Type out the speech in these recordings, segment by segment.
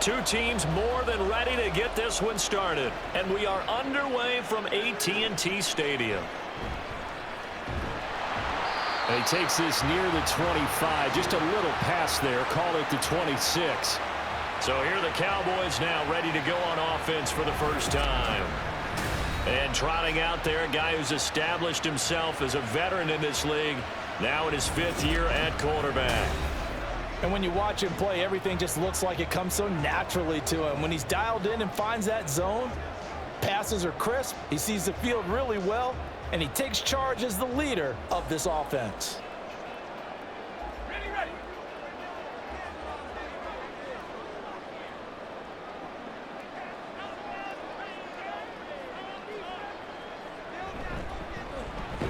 Two teams more than ready to get this one started. And we are underway from AT&T Stadium. And he takes this near the 25. Just a little pass there. Call it the 26. So here are the Cowboys now ready to go on offense for the first time. And trotting out there, a guy who's established himself as a veteran in this league, now in his 5th year at quarterback. And when you watch him play, everything just looks like it comes so naturally to him. When he's dialed in and finds that zone, passes are crisp, he sees the field really well, and he takes charge as the leader of this offense.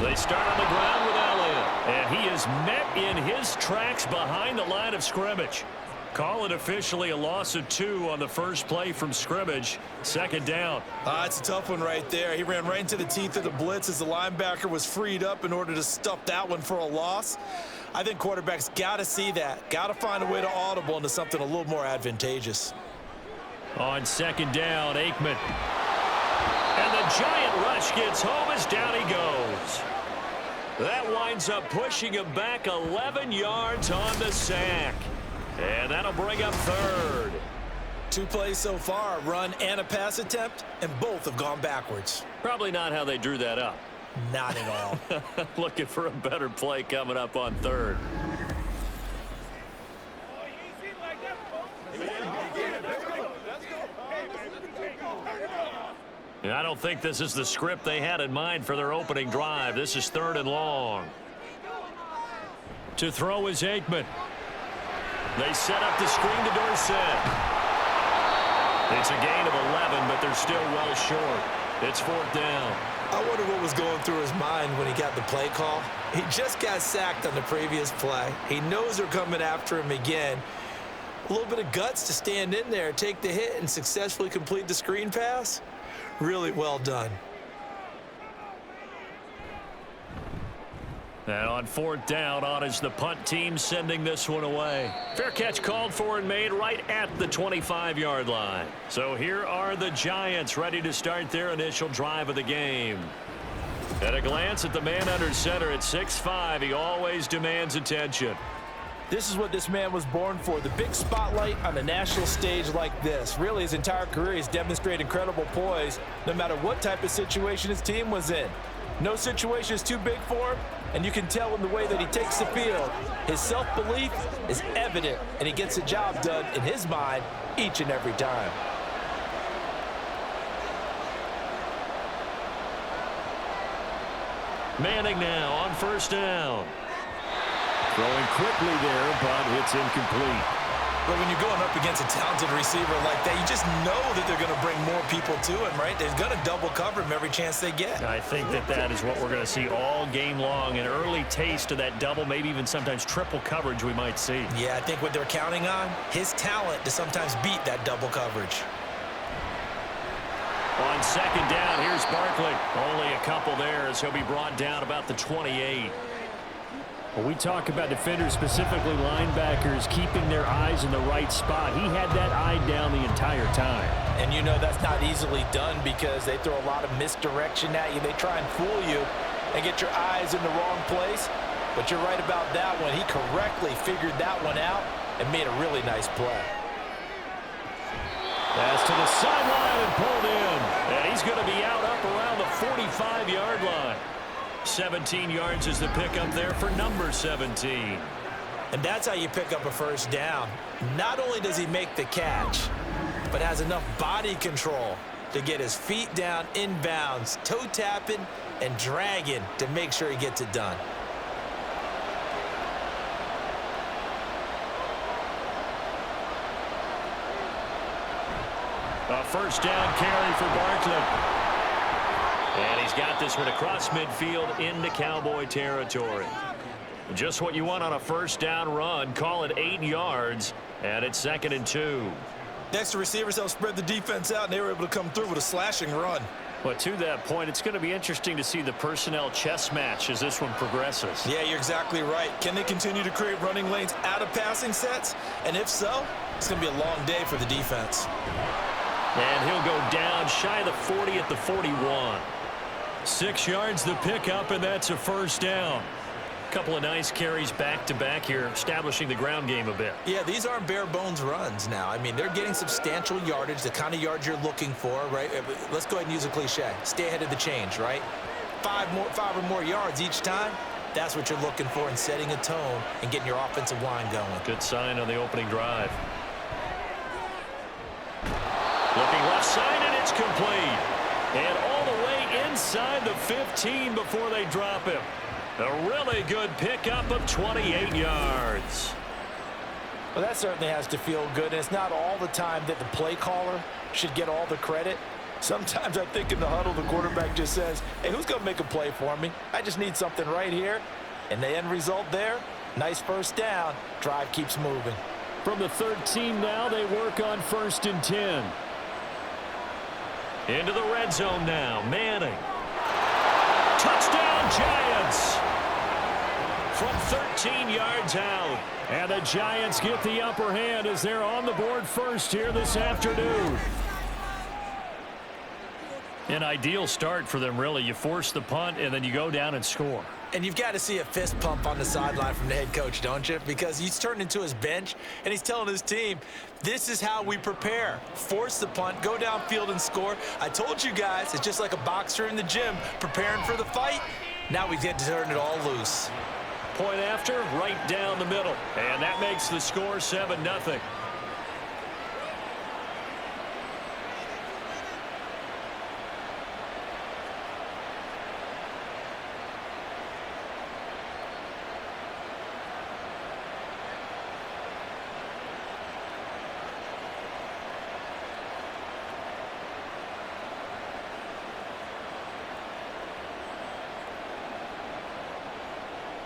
They start on the ground with Elliott, and he is met in his tracks behind the line of scrimmage. Call it officially a loss of 2 on the first play from scrimmage. Second down. It's a tough one right there. He ran right into the teeth of the blitz as the linebacker was freed up in order to stuff that one for a loss. I think quarterbacks got to see that. Got to find a way to audible into something a little more advantageous. On second down, Aikman. And the giant rush gets home as down he goes. That winds up pushing him back 11 yards on the sack. And that'll bring up third. 2 plays so far, a run and a pass attempt, and both have gone backwards. Probably not how they drew that up. Not at all. Looking for a better play coming up on third. I don't think this is the script they had in mind for their opening drive. This is 3rd and long. To throw is Aikman. They set up the screen to Dorsett. It's a gain of 11, but they're still well short. It's 4th down. I wonder what was going through his mind when he got the play call. He just got sacked on the previous play. He knows they're coming after him again. A little bit of guts to stand in there, take the hit, and successfully complete the screen pass. Really well done. And on 4th down, on is the punt team sending this one away. Fair catch called for and made right at the 25-yard line. So here are the Giants ready to start their initial drive of the game. At a glance at the man under center at 6'5", he always demands attention. This is what this man was born for, the big spotlight on a national stage like this. Really, his entire career, he's demonstrated incredible poise no matter what type of situation his team was in. No situation is too big for him, and you can tell in the way that he takes the field. His self-belief is evident, and he gets the job done in his mind each and every time. Manning now on 1st down. Throwing quickly there, but it's incomplete. But when you're going up against a talented receiver like that, you just know that they're going to bring more people to him, right? They're going to double cover him every chance they get. I think that is what we're going to see all game long. An early taste of that double, maybe even sometimes triple coverage we might see. Yeah, I think what they're counting on, his talent to sometimes beat that double coverage. On second down, here's Barkley. Only a couple there as he'll be brought down about the 28. When we talk about defenders, specifically linebackers, keeping their eyes in the right spot, he had that eye down the entire time. And you know that's not easily done because they throw a lot of misdirection at you. They try and fool you and get your eyes in the wrong place. But you're right about that one. He correctly figured that one out and made a really nice play. Pass to the sideline and pulled in. And he's going to be out up around the 45-yard line. 17 yards is the pickup there for number 17. And that's how you pick up a first down. Not only does he make the catch, but has enough body control to get his feet down inbounds, toe tapping and dragging to make sure he gets it done. A first down carry for Barkley. And he's got this one across midfield into Cowboy territory. Just what you want on a first down run. Call it 8 yards, and it's 2nd and 2. Next to receivers help spread the defense out, and they were able to come through with a slashing run. But to that point, it's going to be interesting to see the personnel chess match as this one progresses. Yeah, you're exactly right. Can they continue to create running lanes out of passing sets? And if so, it's going to be a long day for the defense. And he'll go down shy of the 40 at the 41. 6 yards the pickup, and that's a first down. Couple of nice carries back-to-back here, establishing the ground game a bit. Yeah, these aren't bare-bones runs now. I mean, they're getting substantial yardage, the kind of yards you're looking for, right? Let's go ahead and use a cliche. Stay ahead of the change, right? 5 or more yards each time. That's what you're looking for in setting a tone and getting your offensive line going. Good sign on the opening drive. Looking left side, and it's complete. And all the way inside the 15 before they drop him. A really good pickup of 28 yards. Well, that certainly has to feel good. And it's not all the time that the play caller should get all the credit. Sometimes I think in the huddle, the quarterback just says, hey, who's going to make a play for me? I just need something right here. And the end result there, nice first down. Drive keeps moving. From the 13 now, they work on 1st and 10. Into the red zone now. Manning. Touchdown, Giants. From 13 yards out. And the Giants get the upper hand as they're on the board first here this afternoon. An ideal start for them, really. You force the punt, and then you go down and score. And you've got to see a fist pump on the sideline from the head coach, don't you? Because he's turned into his bench, and he's telling his team, this is how we prepare. Force the punt, go downfield and score. I told you guys, it's just like a boxer in the gym preparing for the fight. Now we get to turn it all loose. Point after, right down the middle. And that makes the score 7-0.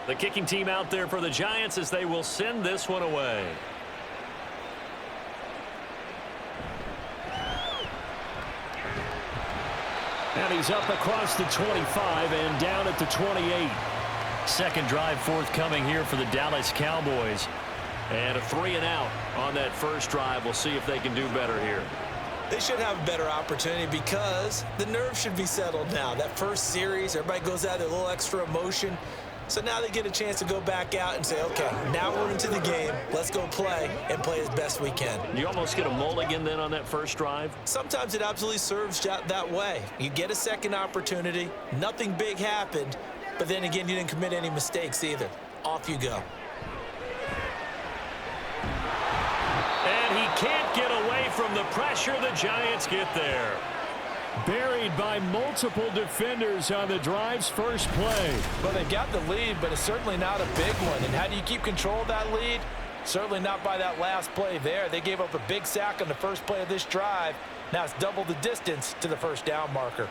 The kicking team out there for the Giants as they will send this one away. And he's up across the 25 and down at the 28. Second drive forthcoming here for the Dallas Cowboys. And a 3-and-out on that first drive. We'll see if they can do better here. They should have a better opportunity because the nerves should be settled now. That first series, everybody goes out with a little extra emotion. So now they get a chance to go back out and say, okay, now we're into the game. Let's go play and play as best we can. You almost get a mulligan then on that first drive? Sometimes it absolutely serves that way. You get a second opportunity. Nothing big happened. But then again, you didn't commit any mistakes either. Off you go. And he can't get away from the pressure. The Giants get there. Buried by multiple defenders on the drive's first play. Well, they got the lead, but it's certainly not a big one. And how do you keep control of that lead? Certainly not by that last play there. They gave up a big sack on the first play of this drive. Now it's double the distance to the first down marker.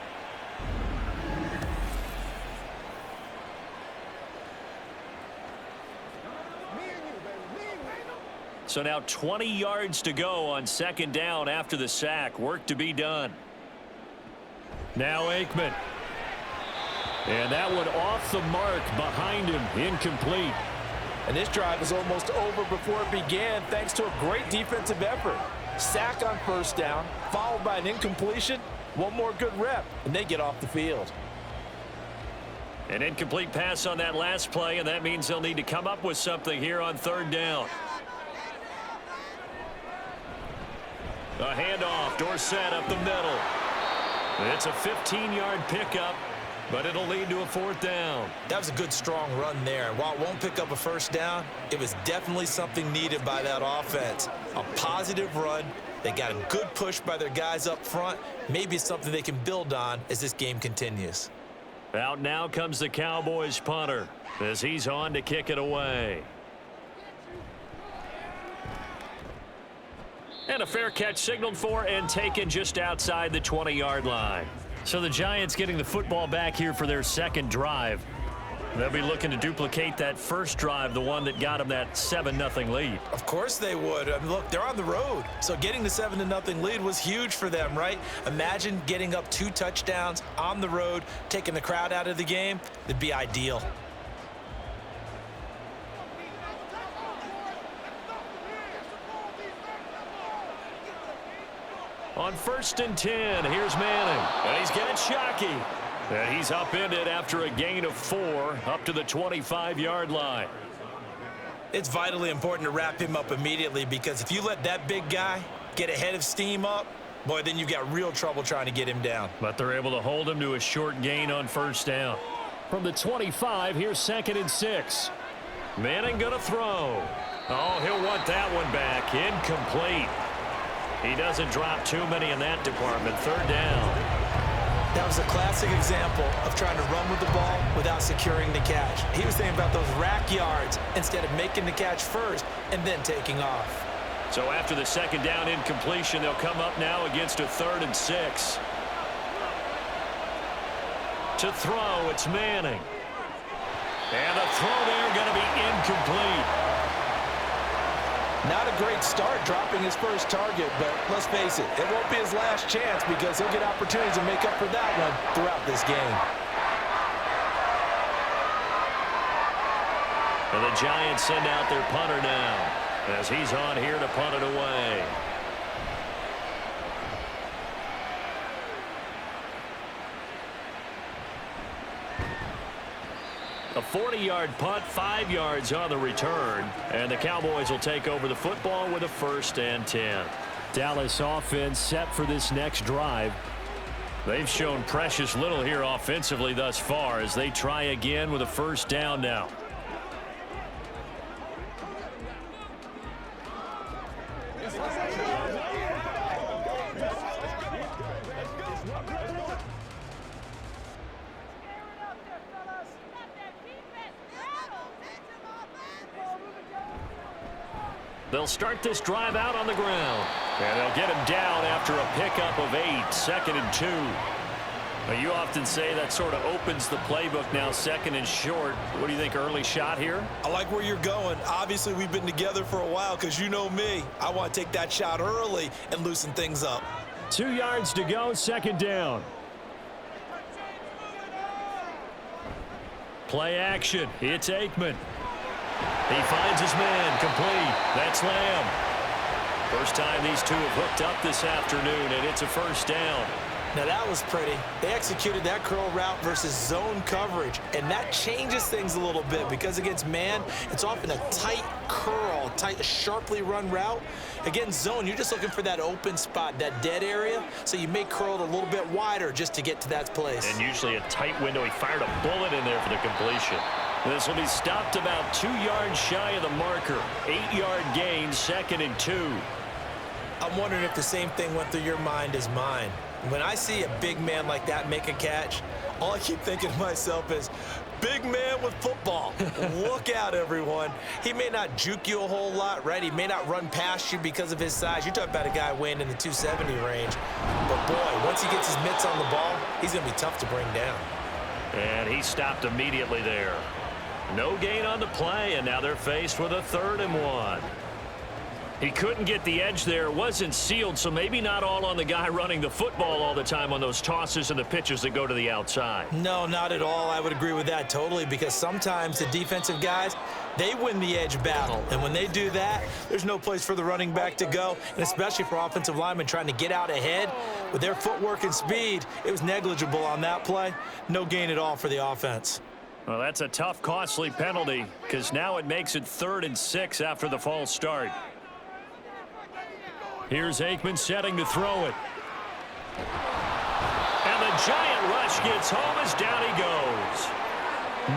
So now 20 yards to go on second down after the sack. Work to be done. Now Aikman. And that one off the mark behind him. Incomplete. And this drive is almost over before it began thanks to a great defensive effort. Sack on first down, followed by an incompletion. One more good rep, and they get off the field. An incomplete pass on that last play, and that means they'll need to come up with something here on third down. A handoff, Dorsett up the middle. It's a 15-yard pickup, but it'll lead to a fourth down. That was a good, strong run there. While it won't pick up a first down, it was definitely something needed by that offense. A positive run. They got a good push by their guys up front. Maybe it's something they can build on as this game continues. Out now comes the Cowboys punter as he's on to kick it away. And a fair catch signaled for and taken just outside the 20-yard line. So the Giants getting the football back here for their second drive. They'll be looking to duplicate that first drive, the one that got them that 7-0 lead. Of course they would. I mean, look, they're on the road. So getting the 7-0 lead was huge for them, right? Imagine getting up 2 touchdowns on the road, taking the crowd out of the game. It'd be ideal. On 1st and 10, here's Manning. And he's got Shockey. And he's upended after a gain of 4 up to the 25-yard line. It's vitally important to wrap him up immediately, because if you let that big guy get ahead of steam up, boy, then you've got real trouble trying to get him down. But they're able to hold him to a short gain on 1st down. From the 25, here's 2nd and 6. Manning going to throw. Oh, he'll want that one back. Incomplete. He doesn't drop too many in that department. 3rd down. That was a classic example of trying to run with the ball without securing the catch. He was thinking about those rack yards instead of making the catch first and then taking off. So after the 2nd down incompletion, they'll come up now against a 3rd and 6. To throw, it's Manning. And the throw there going to be incomplete. Not a great start dropping his first target, but let's face it, it won't be his last chance, because he'll get opportunities to make up for that one throughout this game. And the Giants send out their punter now, as he's on here to punt it away. A 40-yard punt, 5 yards on the return, and the Cowboys will take over the football with a 1st and 10. Dallas offense set for this next drive. They've shown precious little here offensively thus far as they try again with a 1st down now. They'll start this drive out on the ground. And they'll get him down after a pickup of 8, 2nd and 2. Now, you often say that sort of opens the playbook now, 2nd and short. What do you think, early shot here? I like where you're going. Obviously, we've been together for a while, because you know me. I want to take that shot early and loosen things up. 2 yards to go, 2nd down. Play action. It's Aikman. He finds his man, complete. That's Lamb. First time these two have hooked up this afternoon, and it's a 1st down. Now that was pretty. They executed that curl route versus zone coverage, and that changes things a little bit, because against man, it's often a tight curl, tight, sharply run route. Against zone, you're just looking for that open spot, that dead area, so you may curl it a little bit wider just to get to that place. And usually a tight window. He fired a bullet in there for the completion. This will be stopped about 2 yards shy of the marker. 8-yard gain, 2nd and 2. I'm wondering if the same thing went through your mind as mine. When I see a big man like that make a catch, all I keep thinking to myself is, big man with football. Look out, everyone. He may not juke you a whole lot, right? He may not run past you because of his size. You're talking about a guy weighing in the 270 range. But, boy, once he gets his mitts on the ball, he's going to be tough to bring down. And he stopped immediately there. No gain on the play, and now they're faced with a 3rd and 1. He couldn't get the edge there. It wasn't sealed, so maybe not all on the guy running the football all the time on those tosses and the pitches that go to the outside. No, not at all. I would agree with that totally, because sometimes the defensive guys, they win the edge battle. And when they do that, there's no place for the running back to go, and especially for offensive linemen trying to get out ahead. With their footwork and speed, it was negligible on that play. No gain at all for the offense. Well, that's a tough, costly penalty, because now it makes it 3rd and 6 after the false start. Here's Aikman setting to throw it. And the giant rush gets home as down he goes.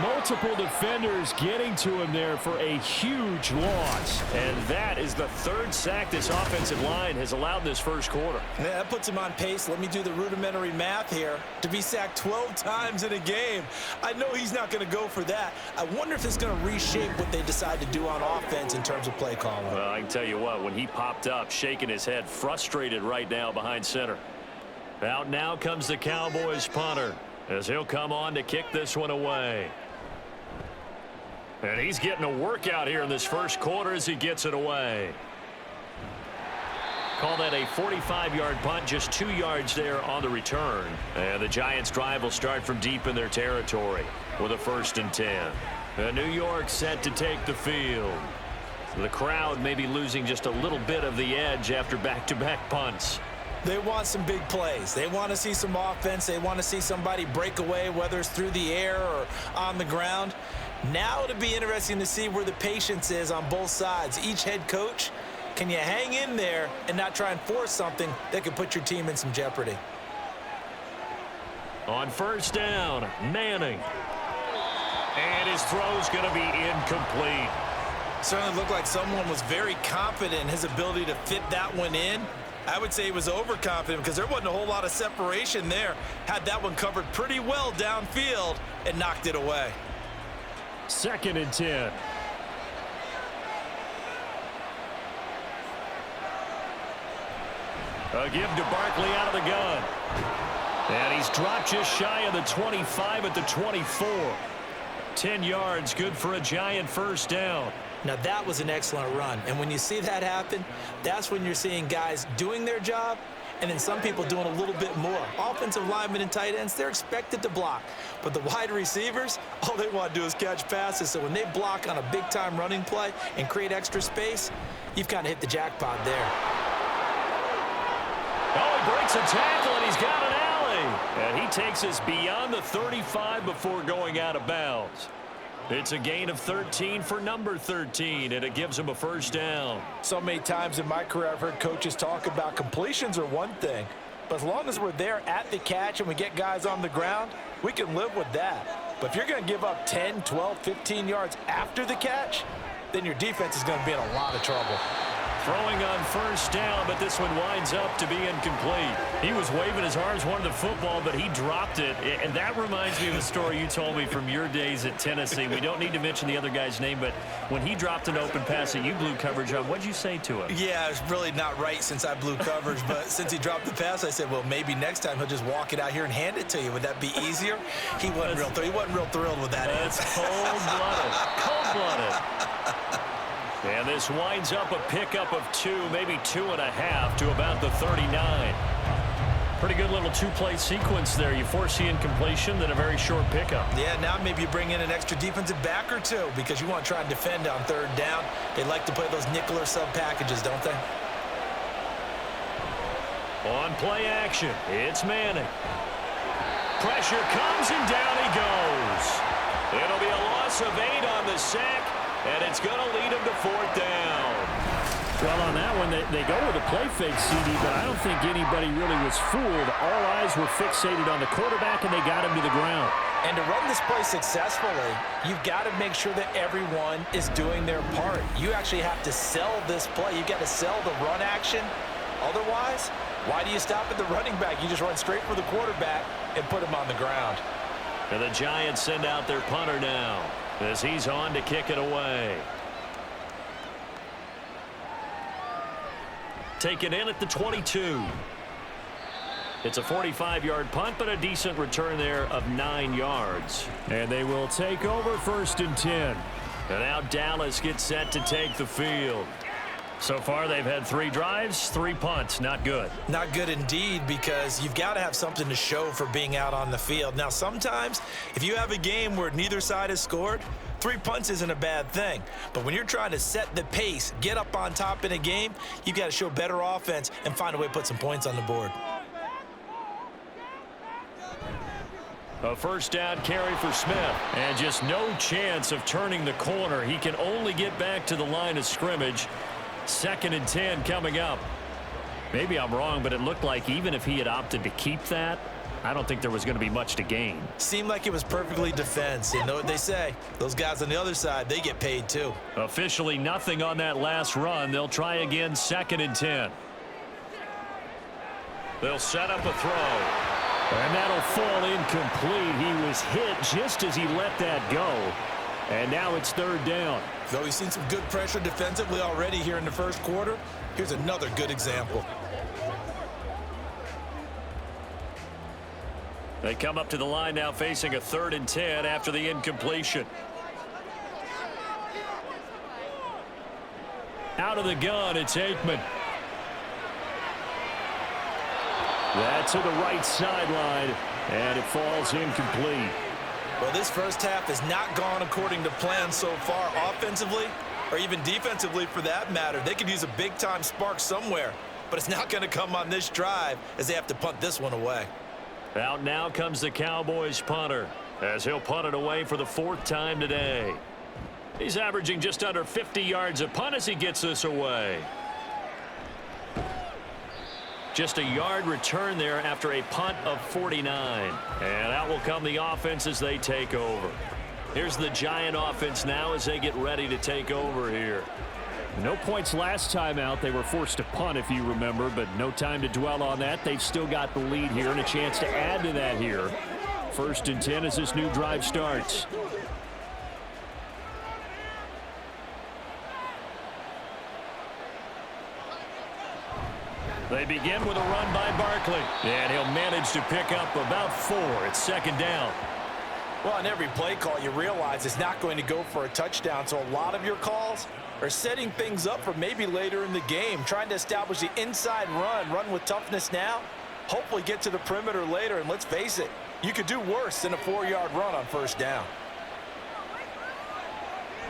Multiple defenders getting to him there for a huge loss. And that is the 3rd sack this offensive line has allowed this first quarter. Yeah, that puts him on pace. Let me do the rudimentary math here. To be sacked 12 times in a game, I know he's not going to go for that. I wonder if it's going to reshape what they decide to do on offense in terms of play calling. Well, I can tell you what, when he popped up, shaking his head, frustrated right now behind center. Out now comes the Cowboys punter, as he'll come on to kick this one away. And he's getting a workout here in this first quarter as he gets it away. Call that a 45-yard punt, just 2 yards there on the return. And the Giants' drive will start from deep in their territory with a 1st and 10. And New York set to take the field. The crowd may be losing just a little bit of the edge after back-to-back punts. They want some big plays. They want to see some offense. They want to see somebody break away, whether it's through the air or on the ground. Now it'll be interesting to see where the patience is on both sides. Each head coach, can you hang in there and not try and force something that could put your team in some jeopardy? On 1st down, Manning. And his throw's going to be incomplete. Certainly looked like someone was very confident in his ability to fit that one in. I would say he was overconfident because there wasn't a whole lot of separation there. Had that one covered pretty well downfield and knocked it away. 2nd and 10. A give to Barkley out of the gun. And he's dropped just shy of the 25 at the 24. 10 yards, good for a Giant 1st down. Now that was an excellent run. And when you see that happen, that's when you're seeing guys doing their job and then some people doing a little bit more. Offensive linemen and tight ends, they're expected to block. But the wide receivers, all they want to do is catch passes. So when they block on a big-time running play and create extra space, you've kind of hit the jackpot there. Oh, he breaks a tackle, and he's got an alley. And he takes us beyond the 35 before going out of bounds. It's a gain of 13 for number 13, and it gives him a 1st down. So many times in my career I've heard coaches talk about completions are one thing, but as long as we're there at the catch and we get guys on the ground, we can live with that. But if you're going to give up 10, 12, 15 yards after the catch, then your defense is going to be in a lot of trouble. Throwing on 1st down, but this one winds up to be incomplete. He was waving his arms, wanted the football, but he dropped it. And that reminds me of a story you told me from your days at Tennessee. We don't need to mention the other guy's name, but when he dropped an open pass that you blew coverage on, what'd you say to him? Yeah, it's really not right since I blew coverage, but since he dropped the pass, I said, well, maybe next time he'll just walk it out here and hand it to you. Would that be easier? He wasn't real thrilled with that. That's cold-blooded. Cold-blooded. And this winds up a pickup of 2, maybe 2.5 to about the 39. Pretty good little 2-play sequence there. You force the incompletion, then a very short pickup. Yeah, now maybe you bring in an extra defensive back or 2 because you want to try and defend on 3rd down. They like to play those nickel or sub packages, don't they? On play action, it's Manning. Pressure comes and down he goes. It'll be a loss of 8 on the sack. And it's going to lead him to 4th down. Well, on that one, they go with a play fake, CD, but I don't think anybody really was fooled. All eyes were fixated on the quarterback, and they got him to the ground. And to run this play successfully, you've got to make sure that everyone is doing their part. You actually have to sell this play. You've got to sell the run action. Otherwise, why do you stop at the running back? You just run straight for the quarterback and put him on the ground. And the Giants send out their punter now as he's on to kick it away. Taken in at the 22. It's a 45-yard punt, but a decent return there of 9 yards. And they will take over 1st and 10. And now Dallas gets set to take the field. So far, they've had 3 drives, 3 punts. Not good. Not good indeed, because you've got to have something to show for being out on the field. Now, sometimes, if you have a game where neither side has scored, 3 punts isn't a bad thing. But when you're trying to set the pace, get up on top in a game, you've got to show better offense and find a way to put some points on the board. A 1st down carry for Smith. And just no chance of turning the corner. He can only get back to the line of scrimmage. 2nd and 10 coming up. Maybe I'm wrong, but it looked like even if he had opted to keep that, I don't think there was going to be much to gain. Seemed like it was perfectly defense. You know what they say. Those guys on the other side, they get paid too. Officially nothing on that last run. They'll try again 2nd and 10. They'll set up a throw. And that'll fall incomplete. He was hit just as he let that go. And now it's 3rd down. Though we've seen some good pressure defensively already here in the 1st quarter, here's another good example. They come up to the line now facing a 3rd and 10 after the incompletion. Out of the gun, it's Aikman. That's to the right sideline, and it falls incomplete. Well, this first half has not gone according to plan so far offensively, or even defensively for that matter. They could use a big-time spark somewhere, but it's not going to come on this drive as they have to punt this one away. Out now comes the Cowboys punter, as he'll punt it away for the 4th time today. He's averaging just under 50 yards a punt as he gets this away. Just a yard return there after a punt of 49. And out will come the offense as they take over. Here's the Giant offense now as they get ready to take over here. No points last time out. They were forced to punt, if you remember, but no time to dwell on that. They've still got the lead here and a chance to add to that here. 1st and 10 as this new drive starts. They begin with a run by Barkley, and he'll manage to pick up about 4. It's 2nd down. Well, on every play call, you realize it's not going to go for a touchdown, so a lot of your calls are setting things up for maybe later in the game, trying to establish the inside run with toughness now, hopefully get to the perimeter later, and let's face it, you could do worse than a 4-yard run on 1st down.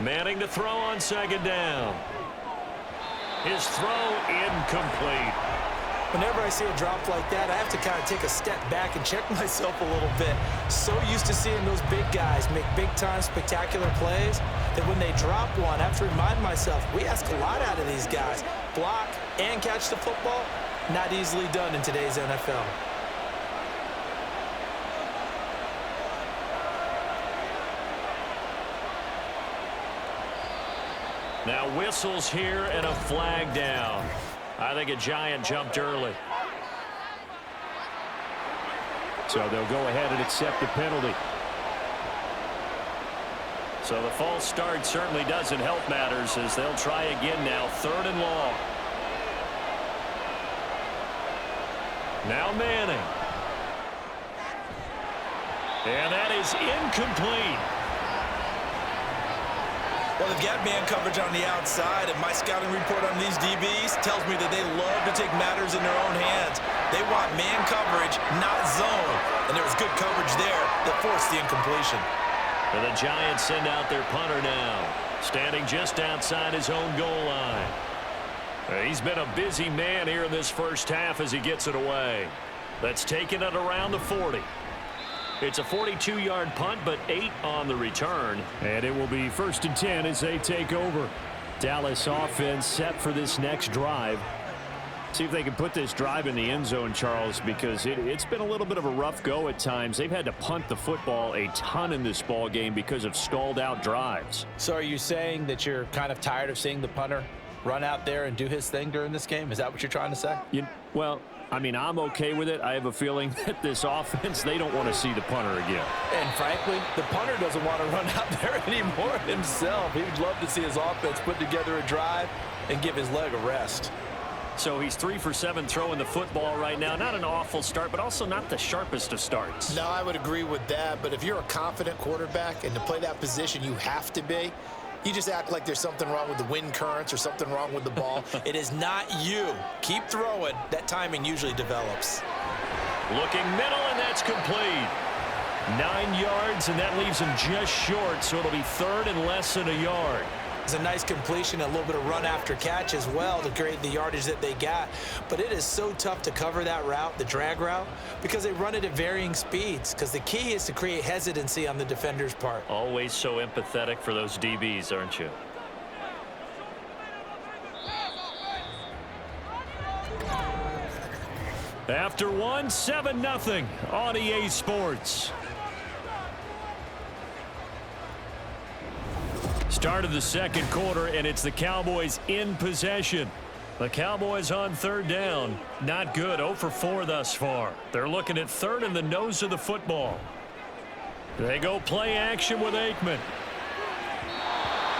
Manning to throw on 2nd down. His throw incomplete. Whenever I see a drop like that, I have to kind of take a step back and check myself a little bit. So used to seeing those big guys make big-time spectacular plays that when they drop one, I have to remind myself, we ask a lot out of these guys. Block and catch the football, not easily done in today's NFL. Now whistles here and a flag down. I think a Giant jumped early. So they'll go ahead and accept the penalty. So the false start certainly doesn't help matters as they'll try again now. 3rd and long. Now Manning. And that is incomplete. Well, they've got man coverage on the outside, and my scouting report on these DBs tells me that they love to take matters in their own hands. They want man coverage, not zone. And there was good coverage there that forced the incompletion. And the Giants send out their punter now, standing just outside his own goal line. He's been a busy man here in this first half as he gets it away. That's taken it around the 40. It's a 42-yard punt, but 8 on the return. And it will be 1st and 10 as they take over. Dallas offense set for this next drive. See if they can put this drive in the end zone, Charles, because it's been a little bit of a rough go at times. They've had to punt the football a ton in this ball game because of stalled-out drives. So are you saying that you're kind of tired of seeing the punter run out there and do his thing during this game? Is that what you're trying to say? Well, I mean, I'm okay with it. I have a feeling that this offense, they don't want to see the punter again. And frankly, the punter doesn't want to run out there anymore himself. He would love to see his offense put together a drive and give his leg a rest. So he's 3 for 7 throwing the football right now. Not an awful start, but also not the sharpest of starts. No, I would agree with that. But if you're a confident quarterback and to play that position, you have to be. You just act like there's something wrong with the wind currents or something wrong with the ball. It is not you. Keep throwing. That timing usually develops. Looking middle, and that's complete. 9 yards, and that leaves him just short, so it'll be 3rd and less than a yard. It's a nice completion, a little bit of run after catch as well to create the yardage that they got. But it is so tough to cover that route, the drag route, because they run it at varying speeds. Because the key is to create hesitancy on the defender's part. Always so empathetic for those DBs, aren't you? After 1, 7-0 on EA Sports. Start of the 2nd quarter, and it's the Cowboys in possession. The Cowboys on 3rd down. Not good. 0 for 4 thus far. They're looking at 3rd in the nose of the football. They go play action with Aikman.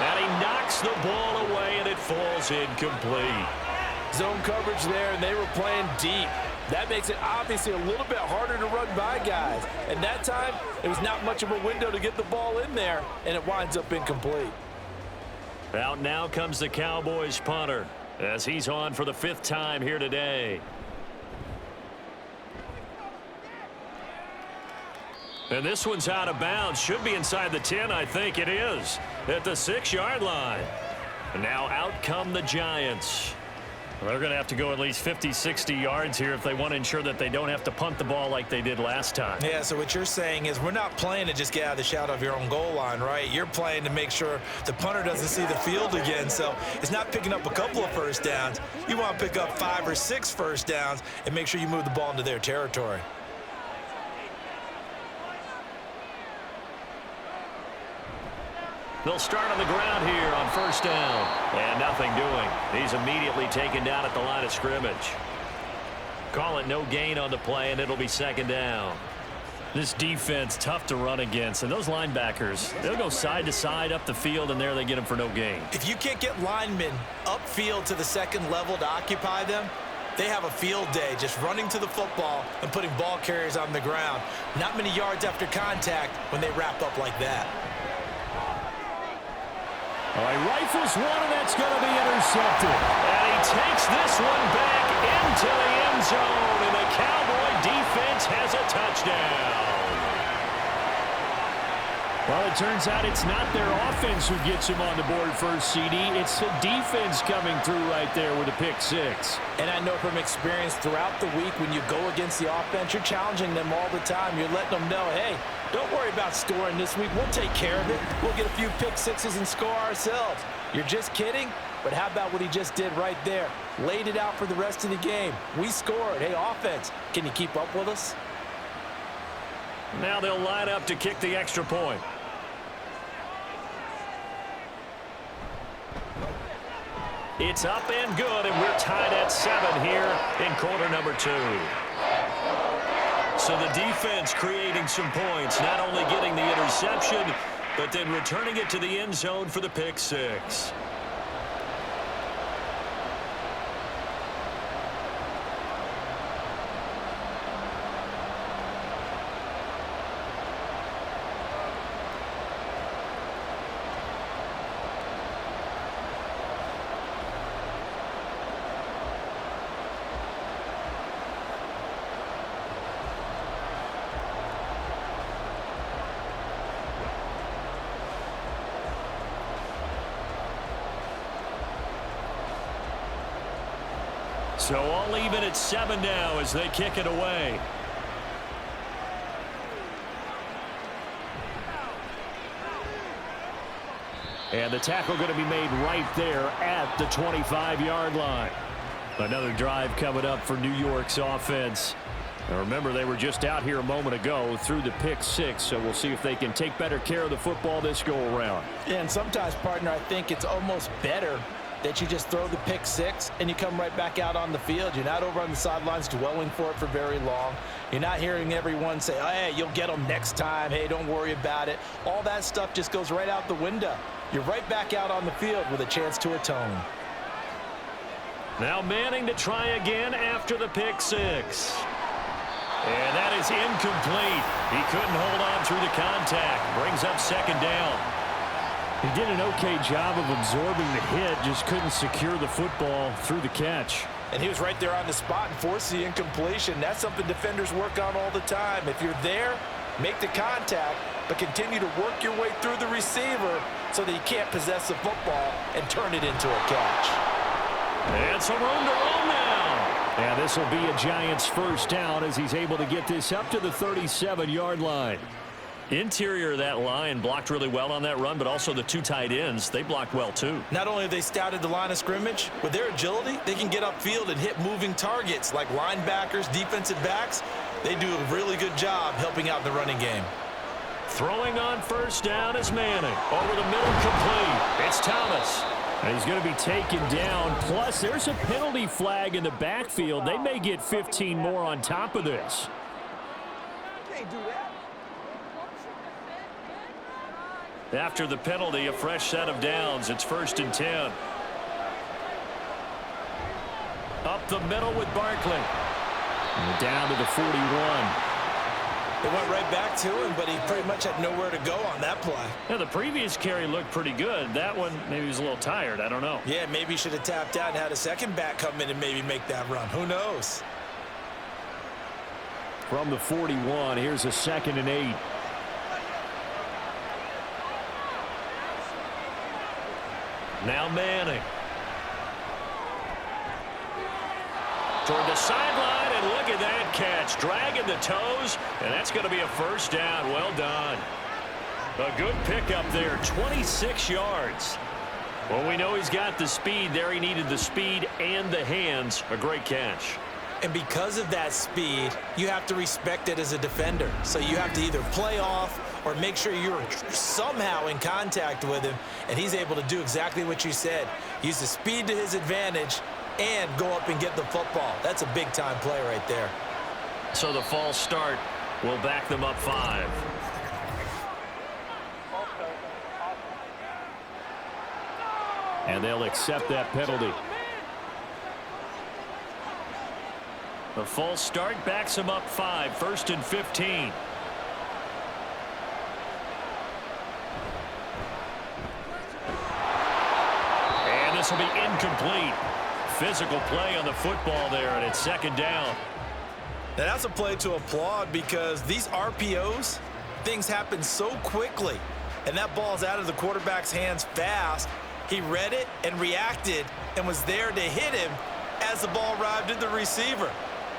And he knocks the ball away, and it falls incomplete. Zone coverage there, and they were playing deep. That makes it obviously a little bit harder to run by guys. And that time, it was not much of a window to get the ball in there, and it winds up incomplete. Out now comes the Cowboys punter as he's on for the 5th time here today. And this one's out of bounds. Should be inside the 10, I think it is. At the 6-yard line. And now out come the Giants. Well, they're going to have to go at least 50, 60 yards here if they want to ensure that they don't have to punt the ball like they did last time. Yeah, so what you're saying is we're not playing to just get out of the shadow of your own goal line, right? You're playing to make sure the punter doesn't see the field again. So it's not picking up a couple of first downs. You want to pick up 5 or 6 first downs and make sure you move the ball into their territory. They'll start on the ground here on 1st down. And nothing doing. He's immediately taken down at the line of scrimmage. Call it no gain on the play, and it'll be 2nd down. This defense, tough to run against. And those linebackers, they'll go side to side up the field, and there they get them for no gain. If you can't get linemen upfield to the 2nd level to occupy them, they have a field day just running to the football and putting ball carriers on the ground. Not many yards after contact when they wrap up like that. All right, rifles one, and that's going to be intercepted. And he takes this one back into the end zone, and the Cowboy defense has a touchdown. Well, it turns out it's not their offense who gets him on the board first, CD. It's the defense coming through right there with a pick 6. And I know from experience throughout the week when you go against the offense, you're challenging them all the time. You're letting them know, hey, don't worry about scoring this week. We'll take care of it. We'll get a few pick 6s and score ourselves. You're just kidding? But how about what he just did right there? Laid it out for the rest of the game. We scored. Hey, offense, can you keep up with us? Now they'll line up to kick the extra point. It's up and good, and we're tied at 7 here in quarter number 2. So the defense creating some points, not only getting the interception, but then returning it to the end zone for the pick 6. So all even at 7 now as they kick it away. And the tackle going to be made right there at the 25-yard line. Another drive coming up for New York's offense. Now remember, they were just out here a moment ago through the pick 6, so we'll see if they can take better care of the football this go-around. Yeah, and sometimes, partner, I think it's almost better that you just throw the pick 6 and you come right back out on the field. You're not over on the sidelines dwelling for it for very long. You're not hearing everyone say, oh, hey, you'll get them next time. Hey, don't worry about it. All that stuff just goes right out the window. You're right back out on the field with a chance to atone. Now Manning to try again after the pick 6. And that is incomplete. He couldn't hold on through the contact. Brings up 2nd down. He did an okay job of absorbing the hit, just couldn't secure the football through the catch. And he was right there on the spot and forced the incompletion. That's something defenders work on all the time. If you're there, make the contact, but continue to work your way through the receiver so that you can't possess the football and turn it into a catch. And some room to roam now. And this will be a Giants 1st down as he's able to get this up to the 37-yard line. Interior of that line blocked really well on that run, but also the 2 tight ends, they blocked well too. Not only have they scouted the line of scrimmage, with their agility, they can get upfield and hit moving targets like linebackers, defensive backs. They do a really good job helping out in the running game. Throwing on 1st down is Manning. Over the middle, complete. It's Thomas. And he's going to be taken down. Plus, there's a penalty flag in the backfield. They may get 15 more on top of this. Can't do that. After the penalty, a fresh set of downs. It's 1st and 10. Up the middle with Barkley. And down to the 41. It went right back to him, but he pretty much had nowhere to go on that play. Yeah, the previous carry looked pretty good. That one, maybe he was a little tired. I don't know. Yeah, maybe he should have tapped out and had a second back come in and maybe make that run. Who knows? From the 41, here's a 2nd and 8. Now Manning. Toward the sideline, and look at that catch. Dragging the toes, and that's going to be a first down. Well done. A good pickup there, 26 yards. Well, we know he's got the speed there. He needed the speed and the hands. A great catch. And because of that speed, you have to respect it as a defender. So you have to either play off or make sure you're somehow in contact with him, and he's able to do exactly what you said. Use the speed to his advantage and go up and get the football. That's a big-time play right there. So the false start will back them up 5. And they'll accept that penalty. The false start backs them up 5. 1st and 15. And this will be incomplete. Physical play on the football there, and it's 2nd down. Now that's a play to applaud because these RPOs, things happen so quickly. And that ball's out of the quarterback's hands fast. He read it and reacted and was there to hit him as the ball arrived at the receiver.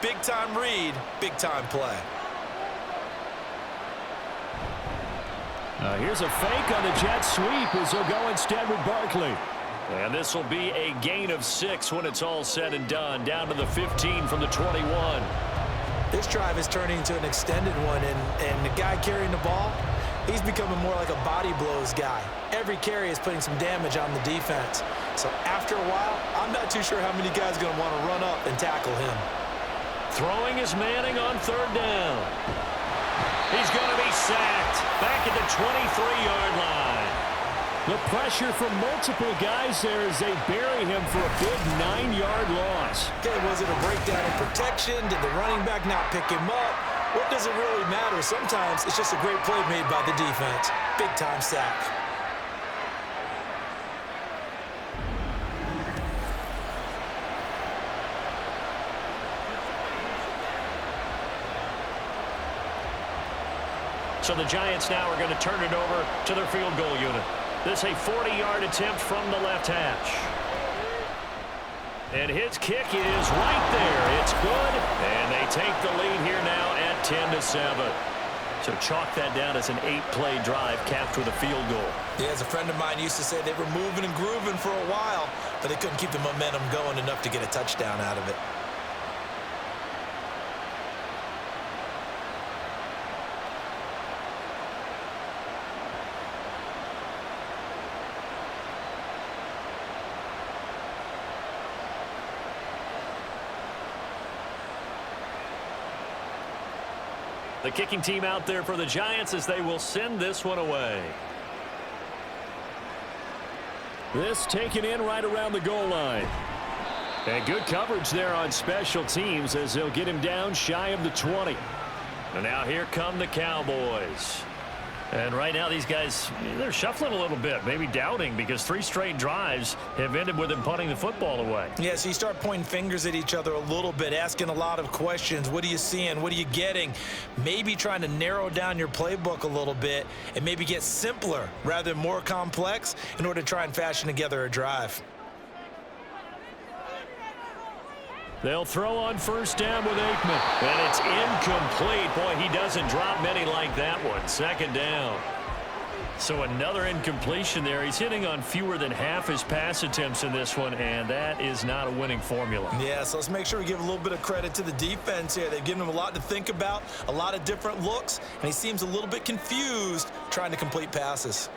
Big-time read, big-time play. Here's a fake on the jet sweep as he'll go instead with Barkley. And this will be a gain of 6 when it's all said and done. Down to the 15 from the 21. This drive is turning into an extended one, and the guy carrying the ball, he's becoming more like a body blows guy. Every carry is putting some damage on the defense. So after a while, I'm not too sure how many guys are going to want to run up and tackle him. Throwing is Manning on 3rd down. He's going to be sacked back at the 23-yard line. The pressure from multiple guys there as they bury him for a big 9-yard loss. Okay, was it a breakdown in protection? Did the running back not pick him up? What does it really matter? Sometimes it's just a great play made by the defense. Big-time sack. So the Giants now are going to turn it over to their field goal unit. This is a 40-yard attempt from the left hash. And his kick is right there. It's good. And they take the lead here now at 10-7. So chalk that down as an 8-play drive capped with a field goal. Yeah, as a friend of mine used to say, they were moving and grooving for a while, but they couldn't keep the momentum going enough to get a touchdown out of it. The kicking team out there for the Giants as they will send this one away. This taken in right around the goal line. And good coverage there on special teams as they'll get him down shy of the 20. And now here come the Cowboys. And right now these guys, they're shuffling a little bit, maybe doubting, because 3 straight drives have ended with them punting the football away. Yeah, so you start pointing fingers at each other a little bit, asking a lot of questions. What are you seeing? What are you getting? Maybe trying to narrow down your playbook a little bit and maybe get simpler rather than more complex in order to try and fashion together a drive. They'll throw on 1st down with Aikman. And it's incomplete. Boy, he doesn't drop many like that one. 2nd down. So another incompletion there. He's hitting on fewer than half his pass attempts in this one, and that is not a winning formula. Yeah, so let's make sure we give a little bit of credit to the defense here. They've given him a lot to think about, a lot of different looks, and he seems a little bit confused trying to complete passes.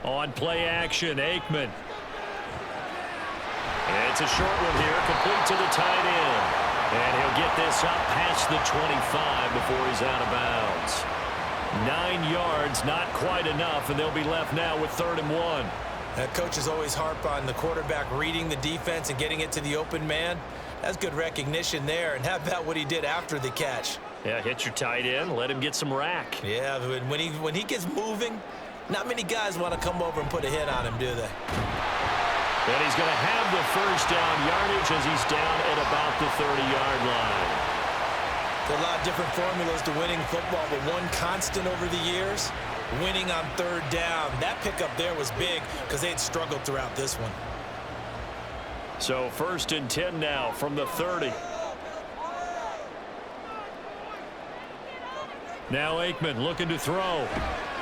On play action, Aikman. It's a short one here, complete to the tight end. And he'll get this up past the 25 before he's out of bounds. 9 yards, not quite enough, and they'll be left now with 3rd and 1. That coach is always harp on the quarterback reading the defense and getting it to the open man. That's good recognition there. And how about what he did after the catch? Yeah, hit your tight end. Let him get some rack. Yeah, when he gets moving, not many guys want to come over and put a hit on him, do they? And he's going to have the first down yardage as he's down at about the 30-yard line. There are a lot of different formulas to winning football, but one constant over the years, winning on third down. That pickup there was big because they had struggled throughout this one. So 1st and 10 now from the 30. Now Aikman looking to throw.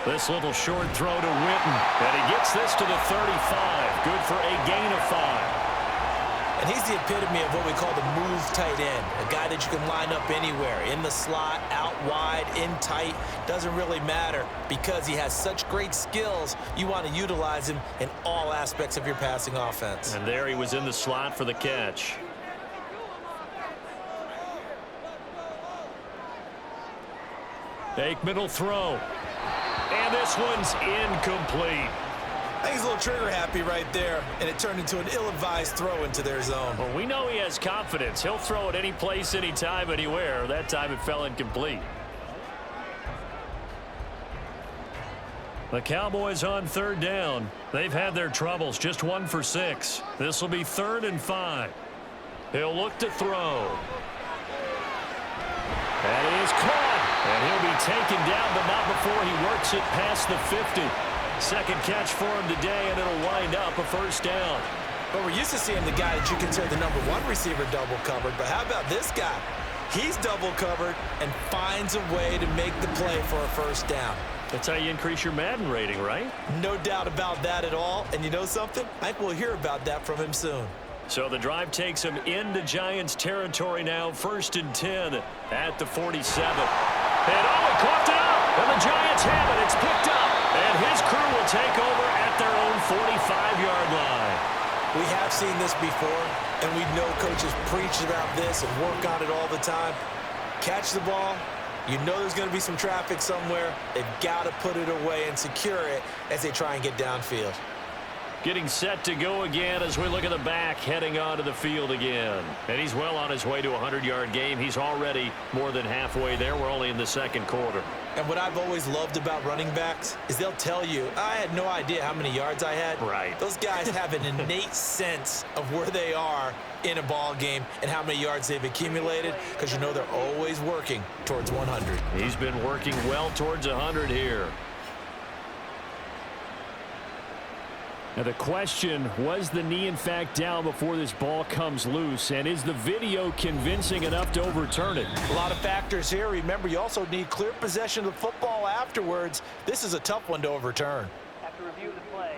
This little short throw to Witten. And he gets this to the 35. Good for a gain of 5. And he's the epitome of what we call the move tight end. A guy that you can line up anywhere. In the slot, out wide, in tight. Doesn't really matter because he has such great skills. You want to utilize him in all aspects of your passing offense. And there he was in the slot for the catch. Aikman will throw. And this one's incomplete. I think he's a little trigger happy right there, and it turned into an ill-advised throw into their zone. Well, we know he has confidence. He'll throw it any place, anytime, anywhere. That time it fell incomplete. The Cowboys on 3rd down. They've had their troubles, just 1 for 6. This will be 3rd and 5. He'll look to throw. That is caught. And he'll be taken down, but not before he works it past the 50. Second catch for him today, and it'll wind up a first down. But we're used to seeing the guy that you consider the #1 receiver double covered. But how about this guy? He's double covered and finds a way to make the play for a first down. That's how you increase your Madden rating, right? No doubt about that at all. And you know something? I think we'll hear about that from him soon. So the drive takes him into Giants territory now. 1st and 10 at the 47. And he coughed it up. And the Giants have it. It's picked up. And his crew will take over at their own 45-yard line. We have seen this before, and we know coaches preach about this and work on it all the time. Catch the ball. You know there's going to be some traffic somewhere. They've got to put it away and secure it as they try and get downfield. Getting set to go again as we look at the back, heading onto the field again. And he's well on his way to a 100-yard game. He's already more than halfway there. We're only in the 2nd quarter. And what I've always loved about running backs is they'll tell you, I had no idea how many yards I had. Right. Those guys have an innate sense of where they are in a ball game and how many yards they've accumulated because you know they're always working towards 100. He's been working well towards 100 here. Now the question, was the knee in fact down before this ball comes loose? And is the video convincing enough to overturn it? A lot of factors here. Remember, you also need clear possession of the football afterwards. This is a tough one to overturn. After review of the play,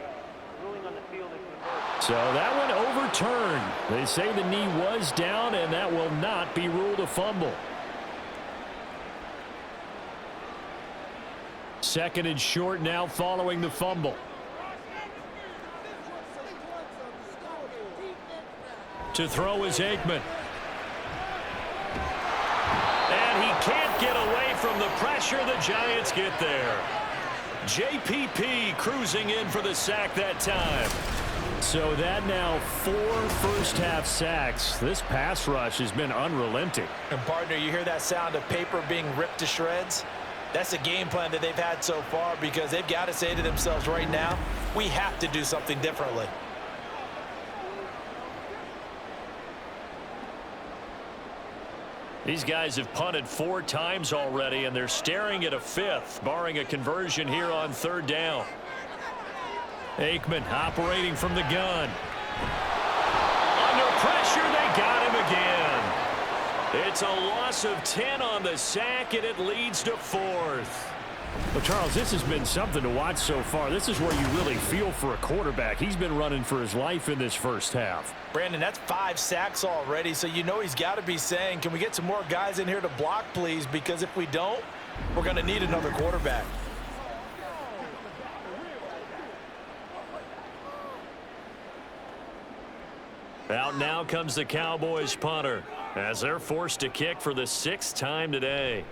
the ruling on the field is reversed. So that one overturned. They say the knee was down, and that will not be ruled a fumble. 2nd and short now following the fumble. To throw is Aikman. And he can't get away from the pressure. The Giants get there. JPP cruising in for the sack that time. So that now 4 first-half sacks. This pass rush has been unrelenting. And, partner, you hear that sound of paper being ripped to shreds? That's a game plan that they've had so far because they've got to say to themselves right now, we have to do something differently. These guys have punted 4 times already, and they're staring at a 5th, barring a conversion here on 3rd down. Aikman operating from the gun. Under pressure, they got him again. It's a loss of 10 on the sack, and it leads to 4th. Well, Charles, this has been something to watch so far. This is where you really feel for a quarterback. He's been running for his life in this first half. Brandon, that's 5 sacks already, so you know he's got to be saying, can we get some more guys in here to block, please? Because if we don't, we're going to need another quarterback. Out now comes the Cowboys punter as they're forced to kick for the 6th time today.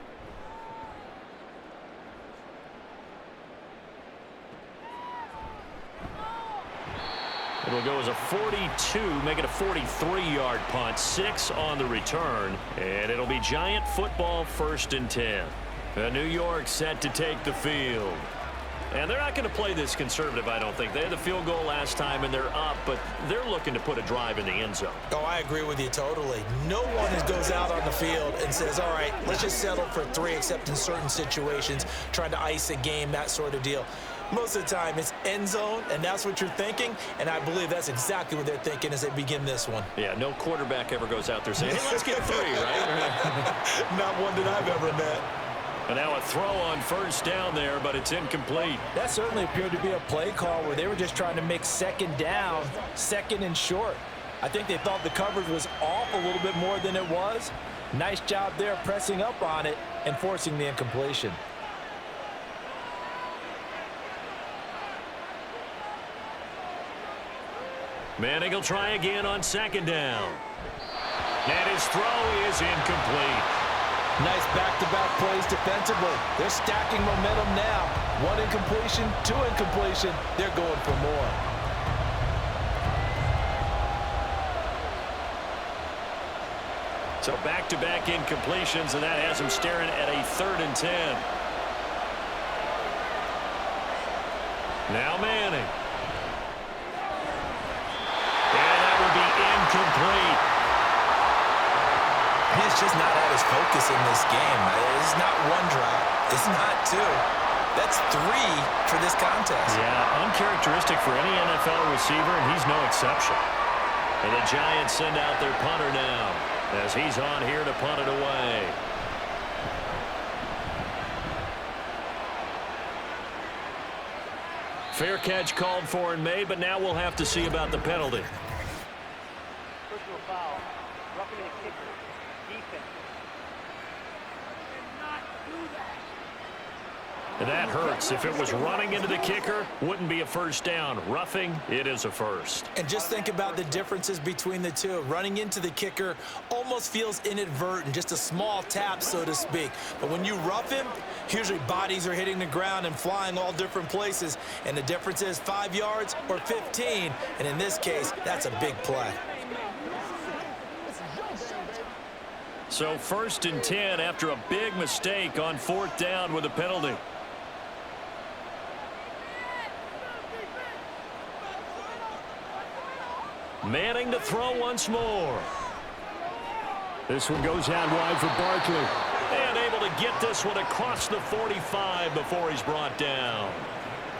It'll go as a 42, make it a 43-yard punt, 6 on the return, and it'll be Giant football 1st and 10. New York set to take the field. And they're not going to play this conservative, I don't think. They had the field goal last time, and they're up, but they're looking to put a drive in the end zone. Oh, I agree with you totally. No one goes out on the field and says, all right, let's just settle for 3, except in certain situations, trying to ice a game, that sort of deal. Most of the time, it's end zone, and that's what you're thinking, and I believe that's exactly what they're thinking as they begin this one. Yeah, no quarterback ever goes out there saying, hey, let's get 3, right? Not one that I've ever met. And now a throw on 1st down there, but it's incomplete. That certainly appeared to be a play call where they were just trying to make 2nd down, 2nd and short. I think they thought the coverage was off a little bit more than it was. Nice job there pressing up on it and forcing the incompletion. Manning will try again on 2nd down. And his throw is incomplete. Nice back-to-back plays defensively. They're stacking momentum now. 1 incompletion, 2 incompletion. They're going for more. So back-to-back incompletions, and that has him staring at a 3rd and 10. Now Manning. And that will be incomplete. He's just not at his focus in this game. It's not 1 drop. It's not 2. That's 3 for this contest. Yeah, uncharacteristic for any NFL receiver, and he's no exception. And the Giants send out their punter now as he's on here to punt it away. Fair catch called for and made, but now we'll have to see about the penalty. Personal foul. Roughing the kicker. Defense. And that hurts. If it was running into the kicker, wouldn't be a 1st down. Roughing, it is a 1st. And just think about the differences between the two. Running into the kicker almost feels inadvertent, just a small tap, so to speak. But when you rough him, usually bodies are hitting the ground and flying all different places. And the difference is 5 yards or 15. And in this case, that's a big play. So 1st and 10 after a big mistake on 4th down with a penalty. Manning to throw once more. This one goes out wide for Barkley. And able to get this one across the 45 before he's brought down.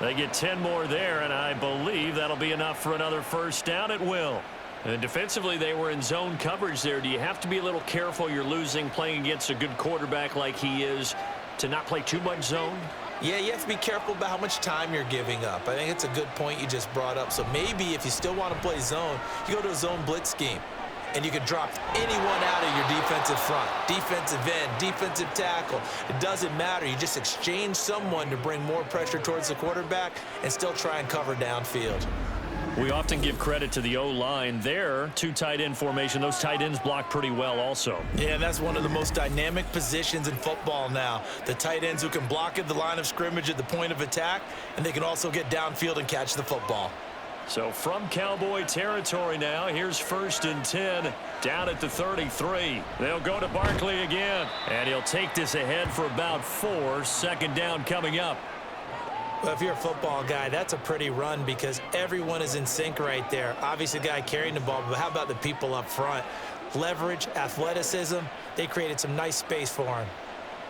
They get 10 more there, and I believe that'll be enough for another 1st down. It will. And defensively, they were in zone coverage there. Do you have to be a little careful? You're losing, playing against a good quarterback like he is, to not play too much zone? Yeah, you have to be careful about how much time you're giving up. I think it's a good point you just brought up. So maybe if you still want to play zone, you go to a zone blitz scheme. And you can drop anyone out of your defensive front, defensive end, defensive tackle. It doesn't matter. You just exchange someone to bring more pressure towards the quarterback and still try and cover downfield. We often give credit to the O-line there. 2 tight end formation. Those tight ends block pretty well also. Yeah, that's one of the most dynamic positions in football now. The tight ends who can block at the line of scrimmage at the point of attack, and they can also get downfield and catch the football. So from Cowboy territory now, here's 1st and 10 down at the 33. They'll go to Barkley again, and he'll take this ahead for about 4. 2nd down coming up. Well, if you're a football guy, that's a pretty run because everyone is in sync right there. Obviously, the guy carrying the ball, but how about the people up front? Leverage, athleticism, they created some nice space for him.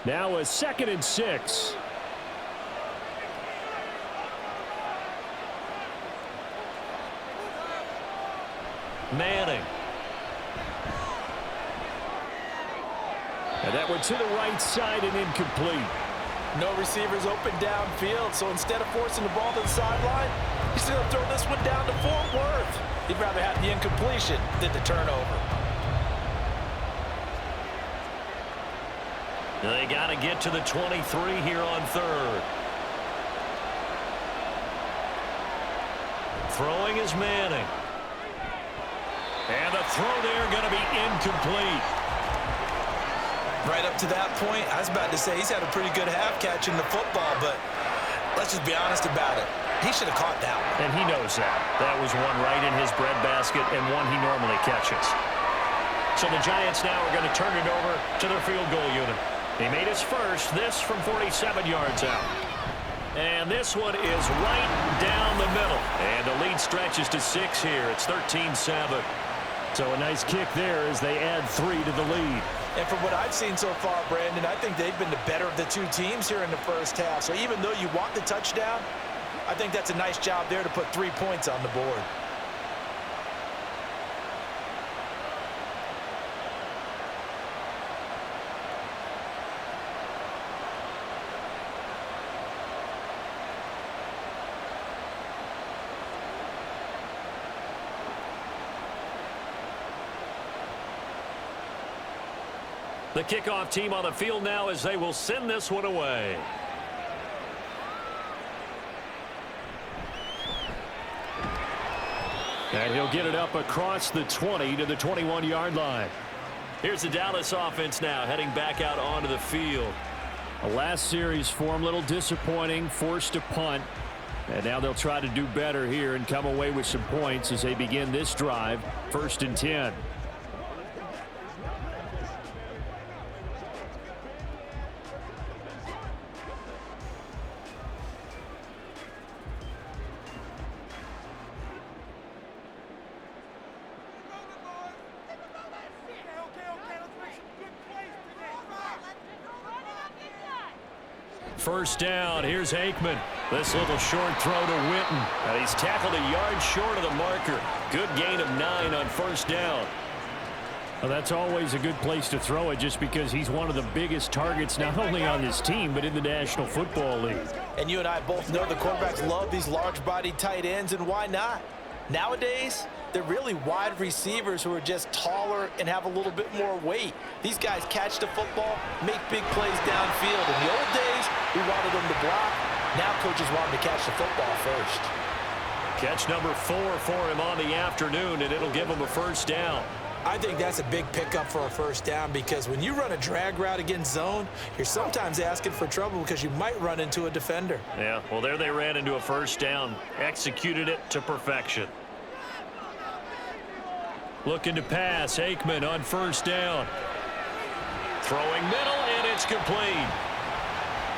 Now a 2nd and 6. Manning. And that went to the right side and incomplete. No receivers open downfield, so instead of forcing the ball to the sideline, he's going to throw this one down to Fort Worth. He'd rather have the incompletion than the turnover. They got to get to the 23 here on 3rd. Throwing is Manning. And the throw there going to be incomplete. Right up to that point, I was about to say he's had a pretty good half catching the football, but let's just be honest about it. He should have caught that one. And he knows that. That was one right in his breadbasket and one he normally catches. So the Giants now are going to turn it over to their field goal unit. He made his first, this from 47 yards out. And this one is right down the middle. And the lead stretches to 6 here. It's 13-7. So a nice kick there as they add 3 to the lead. And from what I've seen so far, Brandon, I think they've been the better of the two teams here in the first half. So even though you want the touchdown, I think that's a nice job there to put 3 points on the board. The kickoff team on the field now as they will send this one away. And he'll get it up across the 20 to the 21-yard line. Here's the Dallas offense now heading back out onto the field. A last series form, a little disappointing, forced a punt. And now they'll try to do better here and come away with some points as they begin this drive. 1st and 10. First down, here's Aikman. This little short throw to Witten. And he's tackled a yard short of the marker. Good gain of 9 on first down. Well, that's always a good place to throw it just because he's one of the biggest targets not only on this team but in the National Football League. And you and I both know the quarterbacks love these large-bodied tight ends, and why not? Nowadays, they're really wide receivers who are just taller and have a little bit more weight. These guys catch the football, make big plays downfield. In the old days, we wanted them to block. Now coaches want them to catch the football first. Catch number 4 for him on the afternoon, and it'll give him a first down. I think that's a big pickup for a first down because when you run a drag route against zone, you're sometimes asking for trouble because you might run into a defender. Yeah, well, there they ran into a first down. Executed it to perfection. Looking to pass, Aikman on first down. Throwing middle, and it's complete.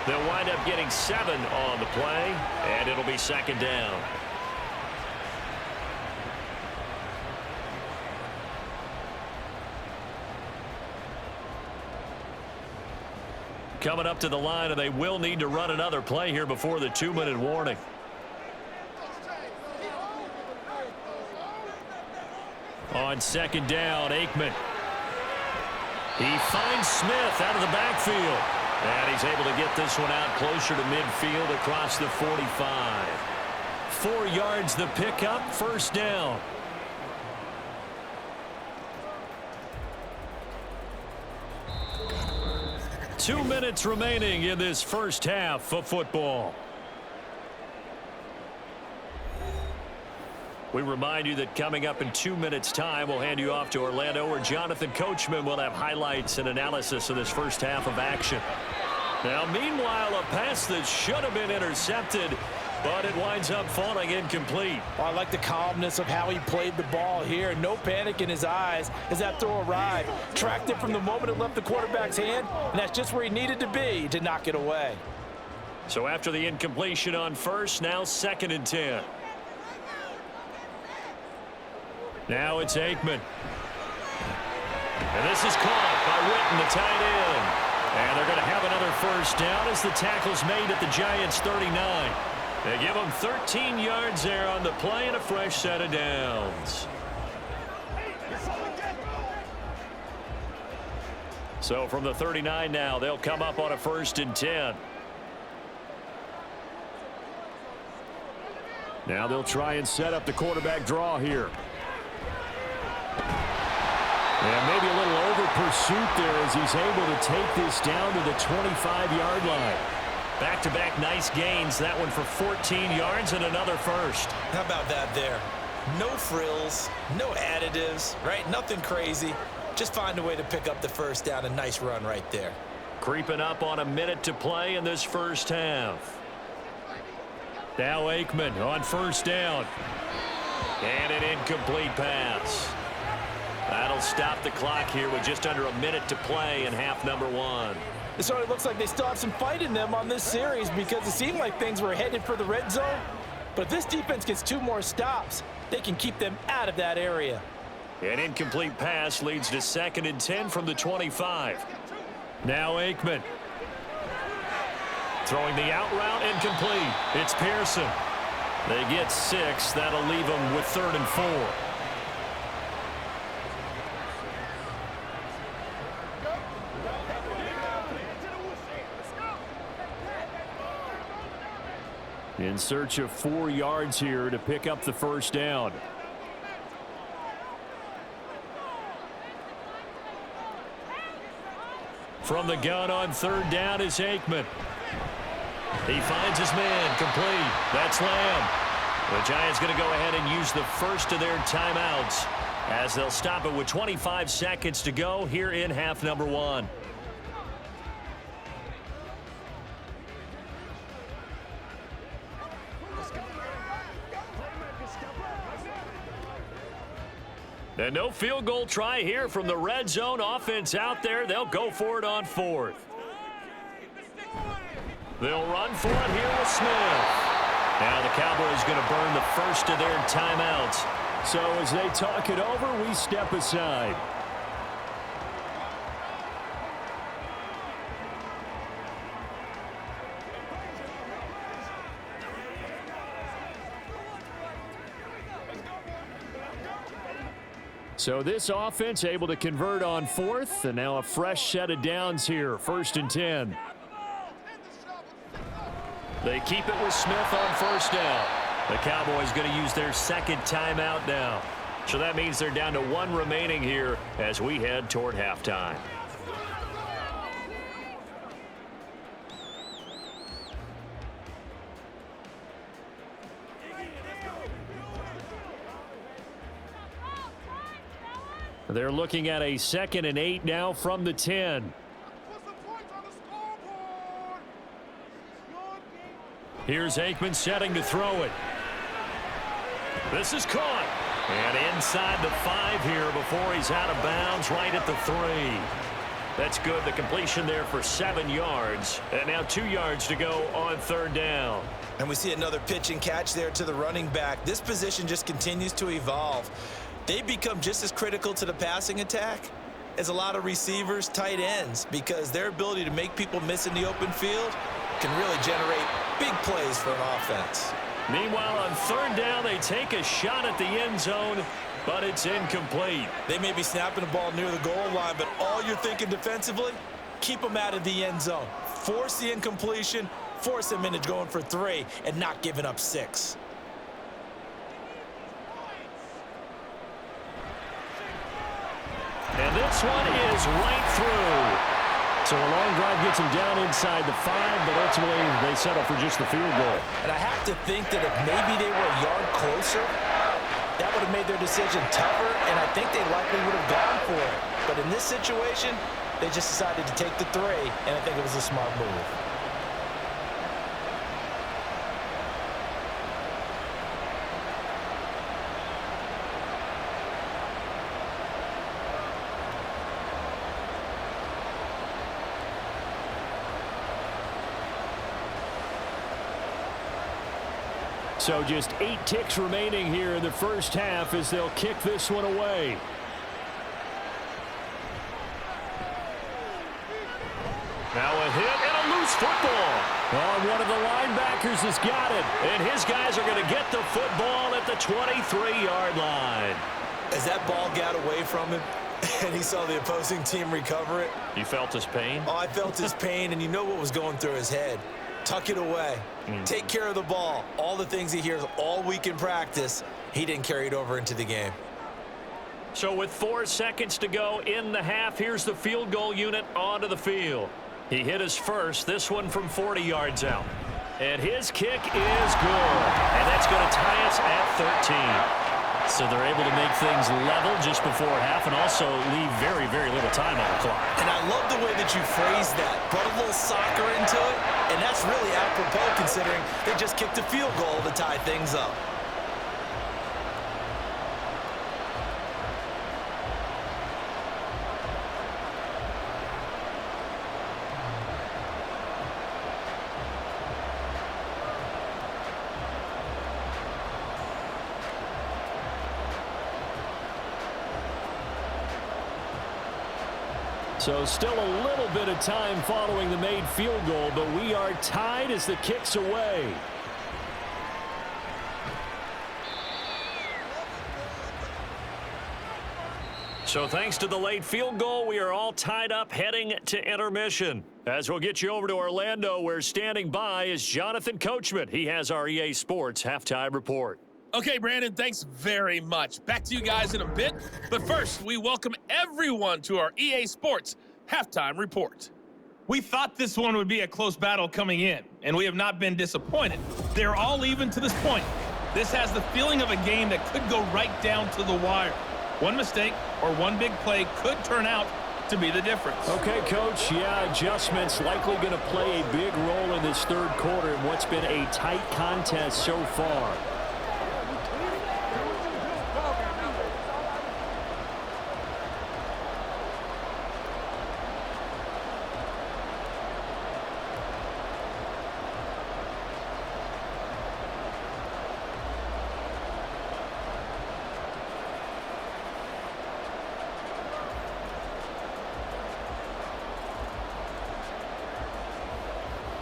They'll wind up getting 7 on the play, and it'll be 2nd down. Coming up to the line, and they will need to run another play here before the 2-minute warning. On 2nd down, Aikman. He finds Smith out of the backfield. And he's able to get this one out closer to midfield across the 45. 4 yards the pickup, first down. Two minutes remaining in this first half of football. We remind you that coming up in 2 minutes' time, we'll hand you off to Orlando, where Jonathan Coachman will have highlights and analysis of this first half of action. Now, meanwhile, a pass that should have been intercepted, but it winds up falling incomplete. I like the calmness of how he played the ball here. No panic in his eyes as that throw arrived. Tracked it from the moment it left the quarterback's hand, and that's just where he needed to be to knock it away. So after the incompletion on first, now 2nd and 10. Now it's Aikman. And this is caught by Witten, the tight end. And they're going to have another first down as the tackle's made at the Giants' 39. They give them 13 yards there on the play and a fresh set of downs. So from the 39 now, they'll come up on a 1st and 10. Now they'll try and set up the quarterback draw here. And maybe a little over pursuit there as he's able to take this down to the 25-yard line. Back-to-back nice gains. That one for 14 yards and another first. How about that there? No frills, no additives, right? Nothing crazy. Just find a way to pick up the first down. A nice run right there. Creeping up on a minute to play in this first half. Now Aikman on first down. And an incomplete pass. That'll stop the clock here with just under a minute to play in half number one. It certainly looks like they still have some fight in them on this series because it seemed like things were headed for the red zone. But if this defense gets 2 more stops, they can keep them out of that area. An incomplete pass leads to 2nd and 10 from the 25. Now Aikman. Throwing the out route, incomplete. It's Pearson. They get 6. That'll leave them with 3rd and 4. In search of 4 yards here to pick up the first down. From the gun on 3rd down is Aikman. He finds his man, complete. That's Lamb. The Giants going to go ahead and use the first of their timeouts as they'll stop it with 25 seconds to go here in half number one. And no field goal try here from the red zone. Offense out there. They'll go for it on 4th. They'll run for it here with Smith. Now the Cowboys going to burn the first of their timeouts. So as they talk it over, we step aside. So this offense able to convert on 4th, and now a fresh set of downs here, 1st and 10. They keep it with Smith on 1st down. The Cowboys going to use their 2nd timeout now. So that means they're down to 1 remaining here as we head toward halftime. They're looking at a 2nd and 8 now from the 10. Here's Aikman setting to throw it. This is caught. And inside the 5 here before he's out of bounds, right at the 3. That's good. The completion there for 7 yards. And now 2 yards to go on 3rd down. And we see another pitch and catch there to the running back. This position just continues to evolve. They become just as critical to the passing attack as a lot of receivers, tight ends, because their ability to make people miss in the open field can really generate big plays for an offense. Meanwhile, on 3rd down, they take a shot at the end zone, but it's incomplete. They may be snapping the ball near the goal line, but all you're thinking defensively, keep them out of the end zone. Force the incompletion, force them into going for 3, and not giving up 6. And this one is right through. So a long drive gets him down inside the 5, but ultimately they settle for just the field goal. And I have to think that if maybe they were a yard closer, that would have made their decision tougher, and I think they likely would have gone for it. But in this situation, they just decided to take the 3, and I think it was a smart move. So just 8 ticks remaining here in the first half as they'll kick this one away. Now a hit and a loose football. Oh, one of the linebackers has got it. And his guys are going to get the football at the 23-yard line. As that ball got away from him and he saw the opposing team recover it. You felt his pain? Oh, I felt his pain, and you know what was going through his head. Tuck it away. Take care of the ball. All the things he hears all week in practice, he didn't carry it over into the game. So with 4 seconds to go in the half, here's the field goal unit onto the field. He hit his first, this one from 40 yards out. And his kick is good. And that's going to tie us at 13. So they're able to make things level just before half and also leave very, very little time on the clock. And I love the way that you phrased that. Put a little soccer into it, and that's really apropos considering they just kicked a field goal to tie things up. So still a little bit of time following the made field goal, but we are tied as the kick's away. So thanks to the late field goal, we are all tied up heading to intermission. As we'll get you over to Orlando, where standing by is Jonathan Coachman. He has our EA Sports halftime report. Okay, Brandon, thanks very much. Back to you guys in a bit. But first, we welcome everyone to our EA Sports halftime report. We thought this one would be a close battle coming in, and we have not been disappointed. They're all even to this point. This has the feeling of a game that could go right down to the wire. One mistake or one big play could turn out to be the difference. Okay, Coach, yeah, adjustments likely going to play a big role in this third quarter in what's been a tight contest so far.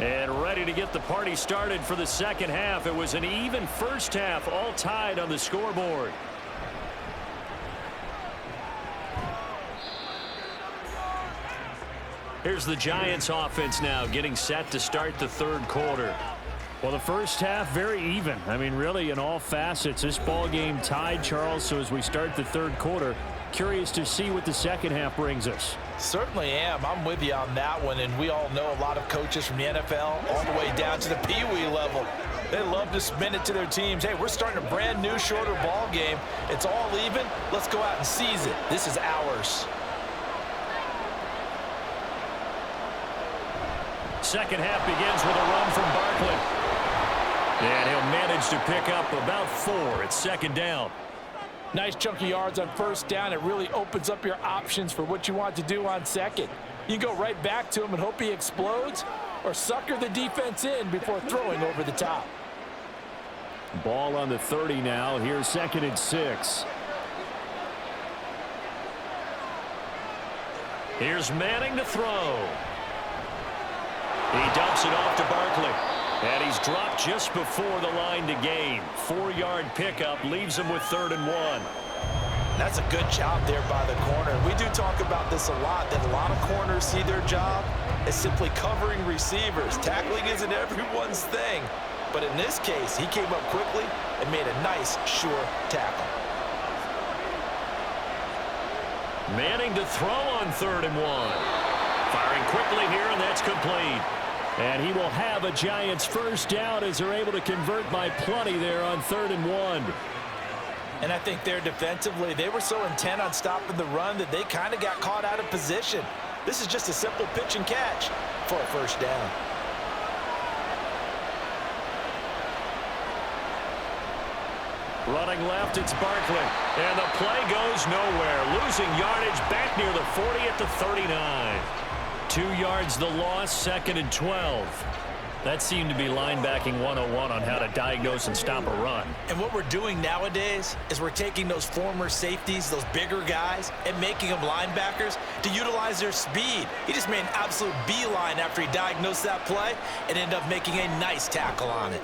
And ready to get the party started for the second half. It was an even first half, all tied on the scoreboard. Here's the Giants offense now getting set to start the third quarter. Well, the first half, very even. I mean, really, in all facets, this ball game tied, Charles. So as we start the third quarter, curious to see what the second half brings us. Certainly am. I'm with you on that one, and we all know a lot of coaches from the NFL all the way down to the Pee-wee level. They love to spin it to their teams. Hey, we're starting a brand new, shorter ball game. It's all even. Let's go out and seize it. This is ours. Second half begins with a run from Barkley. And he'll manage to pick up about 4. It's second down. Nice chunky yards on first down. It really opens up your options for what you want to do on second. You go right back to him and hope he explodes, or sucker the defense in before throwing over the top. Ball on the 30 now. Here's 2nd and 6. Here's Manning to throw. He dumps it off to Barkley. And he's dropped just before the line to gain. 4-yard pickup leaves him with 3rd and 1. That's a good job there by the corner. We do talk about this a lot, that a lot of corners see their job as simply covering receivers. Tackling isn't everyone's thing. But in this case, he came up quickly and made a nice, sure tackle. Manning to throw on 3rd and 1. Firing quickly here, and that's complete. And he will have a Giants first down as they're able to convert by plenty there on 3rd and 1. And I think there defensively, they were so intent on stopping the run that they kind of got caught out of position. This is just a simple pitch and catch for a first down. Running left, it's Barkley. And the play goes nowhere. Losing yardage back near the 40 at the 39. 2 yards the loss, 2nd and 12. That seemed to be linebacking 101 on how to diagnose and stop a run. And what we're doing nowadays is we're taking those former safeties, those bigger guys, and making them linebackers to utilize their speed. He just made an absolute beeline after he diagnosed that play and ended up making a nice tackle on it.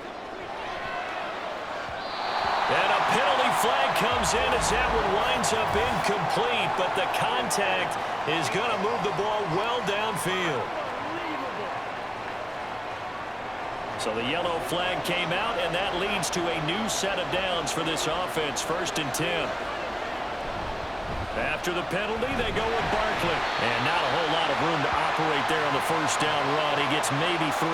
And a penalty flag comes in as that one winds up incomplete, but the contact is going to move the ball well downfield. So the yellow flag came out, and that leads to a new set of downs for this offense, 1st and 10. After the penalty, they go with Barkley. And not a whole lot of room to operate there on the first down run. He gets maybe 3.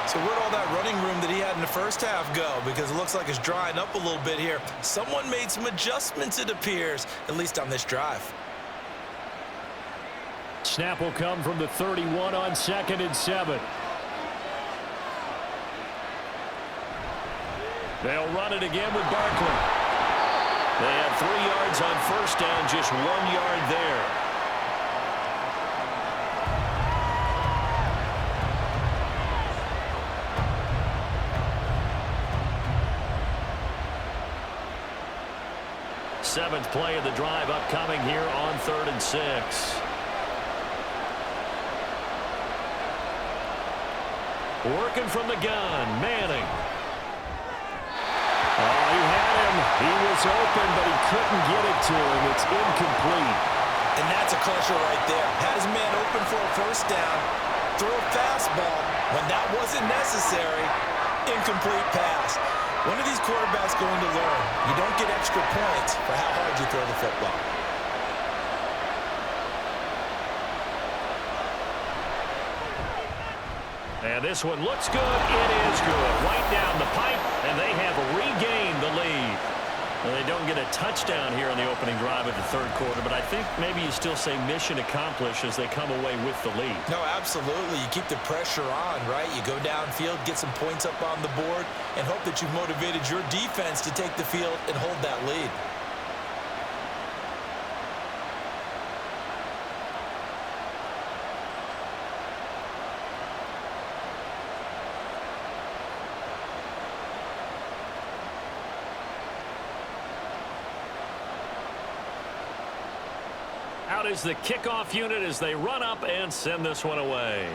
So where'd all that running room that he had in the first half go? Because it looks like it's drying up a little bit here. Someone made some adjustments, it appears, at least on this drive. Snap will come from the 31 on 2nd and 7. They'll run it again with Barkley. They had 3 yards on first down, just 1 yard there. Seventh play of the drive upcoming here on 3rd and 6. Working from the gun, Manning. Oh, he had him. He was open, but he couldn't get it to him. It's incomplete. And that's a crusher right there. Had his man open for a first down. Throw a fastball when that wasn't necessary. Incomplete pass. When are these quarterbacks going to learn? You don't get extra points for how hard you throw the football. And this one looks good. It is good. Right down the pipe, and they have regained the lead. Well, they don't get a touchdown here in the opening drive of the 3rd quarter, but I think maybe you still say mission accomplished as they come away with the lead. No, absolutely. You keep the pressure on, right? You go downfield, get some points up on the board, and hope that you've motivated your defense to take the field and hold that lead. Out is the kickoff unit as they run up and send this one away.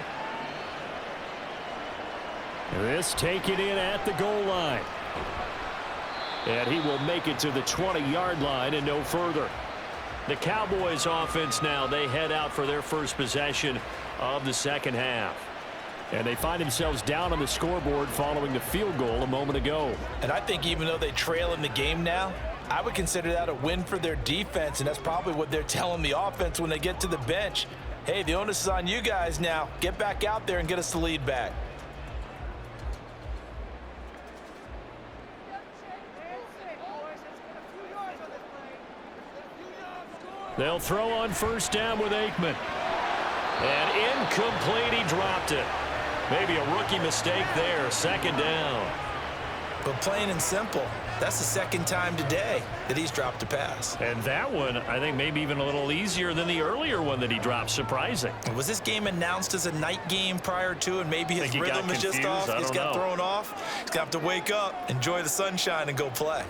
This taken in at the goal line. And he will make it to the 20-yard line and no further. The Cowboys offense now, they head out for their first possession of the 2nd half. And they find themselves down on the scoreboard following the field goal a moment ago. And I think even though they trail in the game now, I would consider that a win for their defense, and that's probably what they're telling the offense when they get to the bench. Hey, the onus is on you guys now. Get back out there and get us the lead back. They'll throw on first down with Aikman. And incomplete, he dropped it. Maybe a rookie mistake there, 2nd down. But plain and simple, that's the 2nd time today that he's dropped a pass. And that one, I think maybe even a little easier than the earlier one that he dropped. Surprising. Was this game announced as a night game prior to, and maybe his rhythm is just off? He's got thrown off. He's got to wake up, enjoy the sunshine, and go play.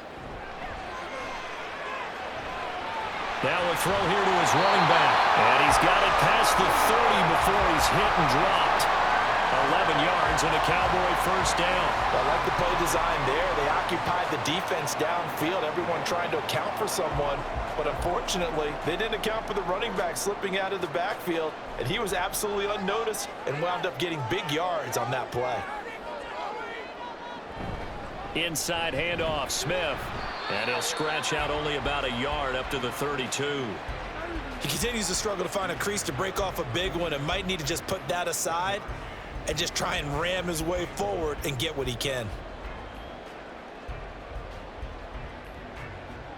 Now a throw here to his running back. And he's got it past the 30 before he's hit and dropped. 11 yards and a Cowboy first down. I like the play design there. They occupied the defense downfield, everyone trying to account for someone. But unfortunately, they didn't account for the running back slipping out of the backfield. And he was absolutely unnoticed and wound up getting big yards on that play. Inside handoff, Smith. And he'll scratch out only about a yard up to the 32. He continues to struggle to find a crease to break off a big one and might need to just put that aside and just try and ram his way forward and get what he can.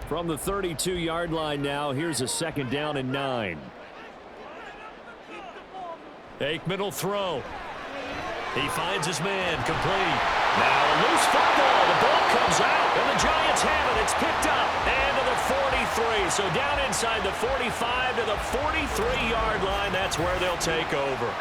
From the 32-yard line now, here's a 2nd down and 9. Aikman will throw. He finds his man, complete. Now a loose football. The ball comes out, and the Giants have it. It's picked up and to the 43. So down inside the 45 to the 43-yard line. That's where they'll take over.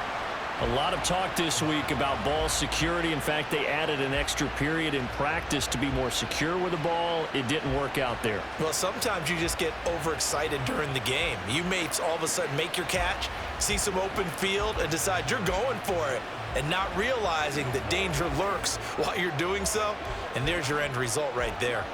A lot of talk this week about ball security. In fact, they added an extra period in practice to be more secure with the ball. It didn't work out there. Well, sometimes you just get overexcited during the game. You may all of a sudden make your catch, see some open field, and decide you're going for it, and not realizing that danger lurks while you're doing so. And there's your end result right there.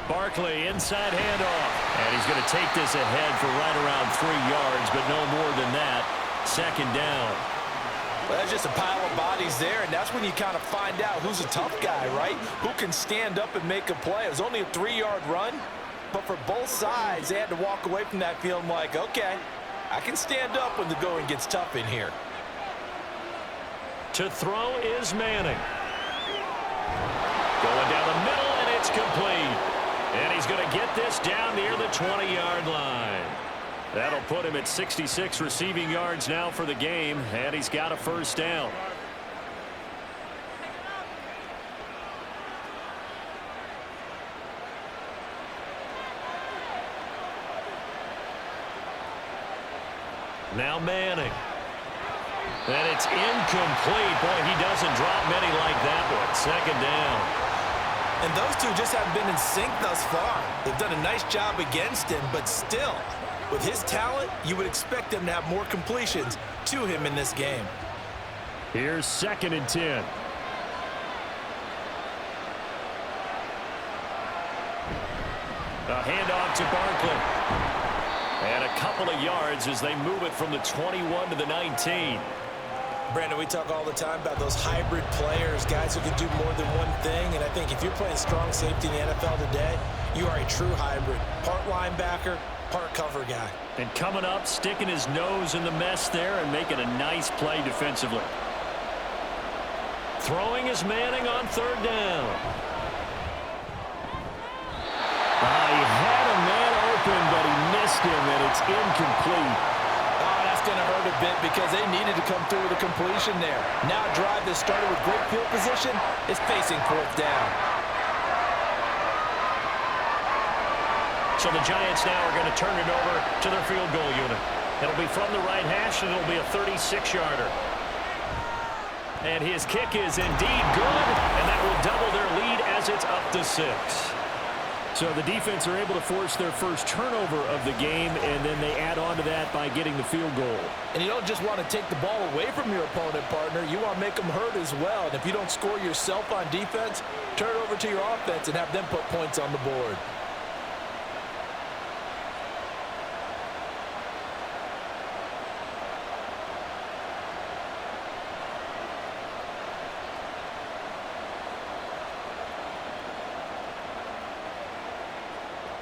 Barkley, inside handoff. And he's going to take this ahead for right around 3 yards, but no more than that. 2nd down. Well, that's just a pile of bodies there, and that's when you kind of find out who's a tough guy, right? Who can stand up and make a play. It was only a 3-yard run, but for both sides, they had to walk away from that feeling like, okay, I can stand up when the going gets tough in here. To throw is Manning. Going down the middle, and it's complete. And he's going to get this down near the 20-yard line. That'll put him at 66 receiving yards now for the game, and he's got a first down. Now Manning. And it's incomplete. Boy, he doesn't drop many like that one. Second down. And those two just haven't been in sync thus far. They've done a nice job against him, but still, with his talent, you would expect them to have more completions to him in this game. Here's 2nd and 10. A handoff to Barkley. And a couple of yards as they move it from the 21 to the 19. Brandon, we talk all the time about those hybrid players, guys who can do more than one thing. And I think if you're playing strong safety in the NFL today, you are a true hybrid. Part linebacker, part cover guy. And coming up, sticking his nose in the mess there and making a nice play defensively. Throwing is Manning on 3rd down. He had a man open, but he missed him, and it's incomplete. Oh, that's going to hurt a bit because they needed to come through with a completion there. Now a drive that started with great field position is facing 4th down. So the Giants now are going to turn it over to their field goal unit. It'll be from the right hash, and it'll be a 36-yarder. And his kick is indeed good, and that will double their lead as it's up to 6. So the defense are able to force their first turnover of the game, and then they add on to that by getting the field goal. And you don't just want to take the ball away from your opponent, partner. You want to make them hurt as well. And if you don't score yourself on defense, turn it over to your offense and have them put points on the board.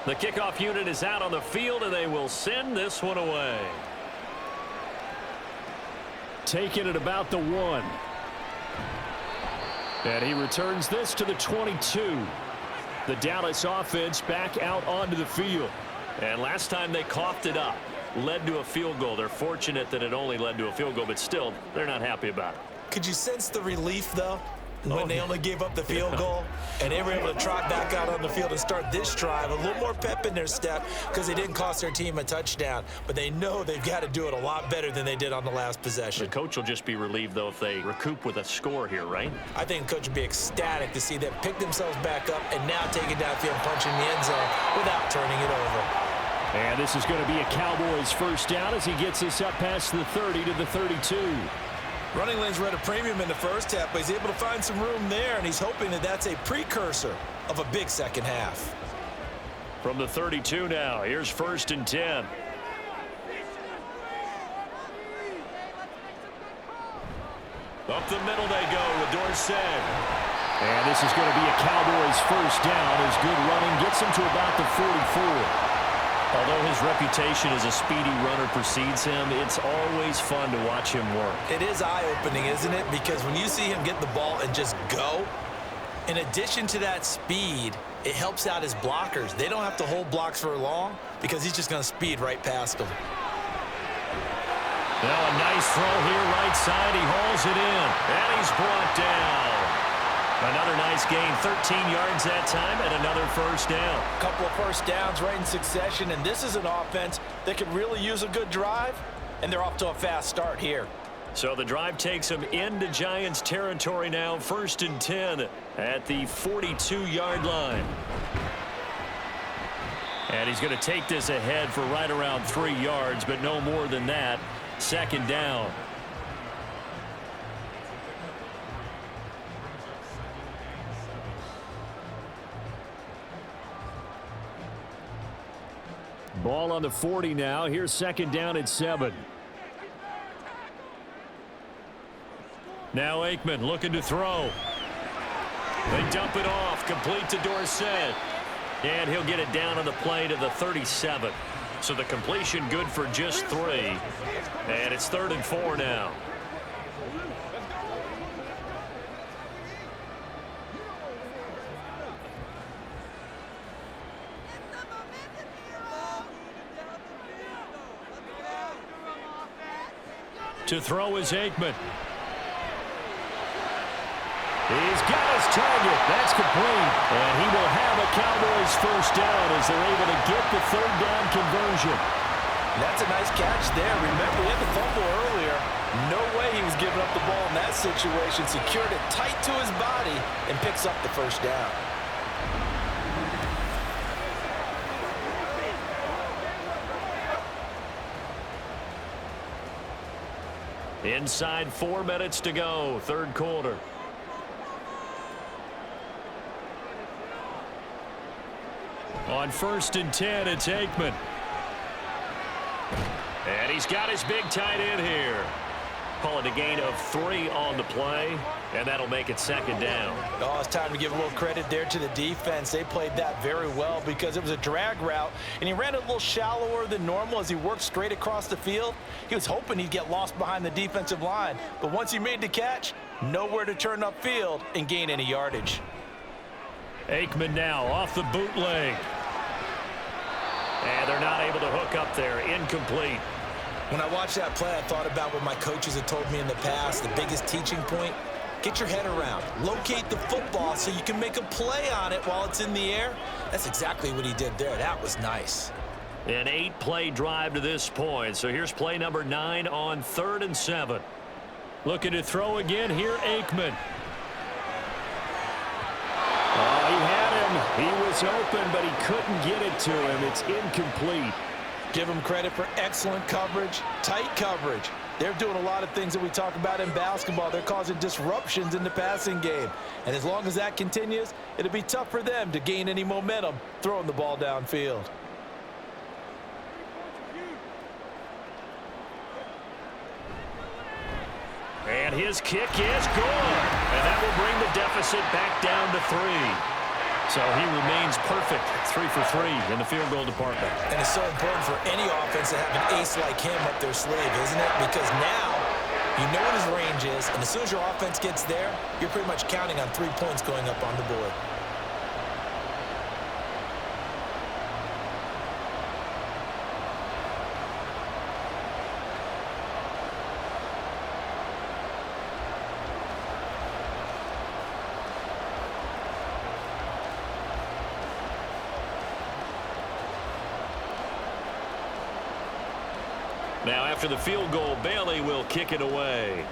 The kickoff unit is out on the field, and they will send this one away. Taking it about the 1. And he returns this to the 22. The Dallas offense back out onto the field. And last time they coughed it up, led to a field goal. They're fortunate that it only led to a field goal, but still, they're not happy about it. Could you sense the relief, though, when they only gave up the field goal and they were able to trot back out on the field and start this drive? A little more pep in their step because they didn't cost their team a touchdown, but they know they've got to do it a lot better than they did on the last possession. The coach will just be relieved, though, if they recoup with a score here, right? I think the coach would be ecstatic to see them pick themselves back up and now take it downfield, punching the end zone without turning it over. And this is going to be a Cowboys first down as he gets this up past the 30 to the 32. Running lanes were at a premium in the first half, but he's able to find some room there, and he's hoping that that's a precursor of a big second half. From the 32 now, here's 1st and 10. Up the middle they go with Dorsett. And this is going to be a Cowboys first down as good running gets him to about the 44. Although his reputation as a speedy runner precedes him, it's always fun to watch him work. It is eye-opening, isn't it? Because when you see him get the ball and just go, in addition to that speed, it helps out his blockers. They don't have to hold blocks for long because he's just going to speed right past them. Now a nice throw here right side. He hauls it in, and he's brought down. Another nice gain, 13 yards that time, and another first down. A couple of first downs right in succession, and this is an offense that could really use a good drive, and they're off to a fast start here. So the drive takes him into Giants territory now, 1st and 10 at the 42-yard line. And he's going to take this ahead for right around 3 yards, but no more than that. 2nd down. Ball on the 40 now. Here's 2nd down at 7. Now Aikman looking to throw. They dump it off, complete to Dorsett. And he'll get it down on the play to the 37. So the completion good for just 3. And it's 3rd and 4 now. To throw is Aikman. He's got his target. That's complete. And he will have a Cowboys first down as they're able to get the third down conversion. That's a nice catch there. Remember, he had the fumble earlier. No way he was giving up the ball in that situation. Secured it tight to his body and picks up the first down. Inside 4 minutes to go, third quarter. On 1st and 10, it's Aikman. And he's got his big tight end here. Call it a gain of 3 on the play, and that'll make it second down. Oh, it's time to give a little credit there to the defense. They played that very well because it was a drag route, and he ran a little shallower than normal as he worked straight across the field. He was hoping he'd get lost behind the defensive line, but once he made the catch, nowhere to turn upfield and gain any yardage. Aikman now off the bootleg. And they're not able to hook up there. Incomplete. When I watched that play, I thought about what my coaches had told me in the past. The biggest teaching point, get your head around. Locate the football so you can make a play on it while it's in the air. That's exactly what he did there. That was nice. An 8-play drive to this point. So here's play number 9 on 3rd and 7. Looking to throw again here, Aikman. Oh, he had him. He was open, but he couldn't get it to him. It's incomplete. Give them credit for excellent coverage, tight coverage. They're doing a lot of things that we talk about in basketball. They're causing disruptions in the passing game. And as long as that continues, it'll be tough for them to gain any momentum throwing the ball downfield. And his kick is good. And that will bring the deficit back down to 3. So he remains perfect, 3 for 3 in the field goal department. And it's so important for any offense to have an ace like him up their sleeve, isn't it? Because now you know what his range is, and as soon as your offense gets there, you're pretty much counting on 3 points going up on the board. Now after the field goal, Bailey will kick it away.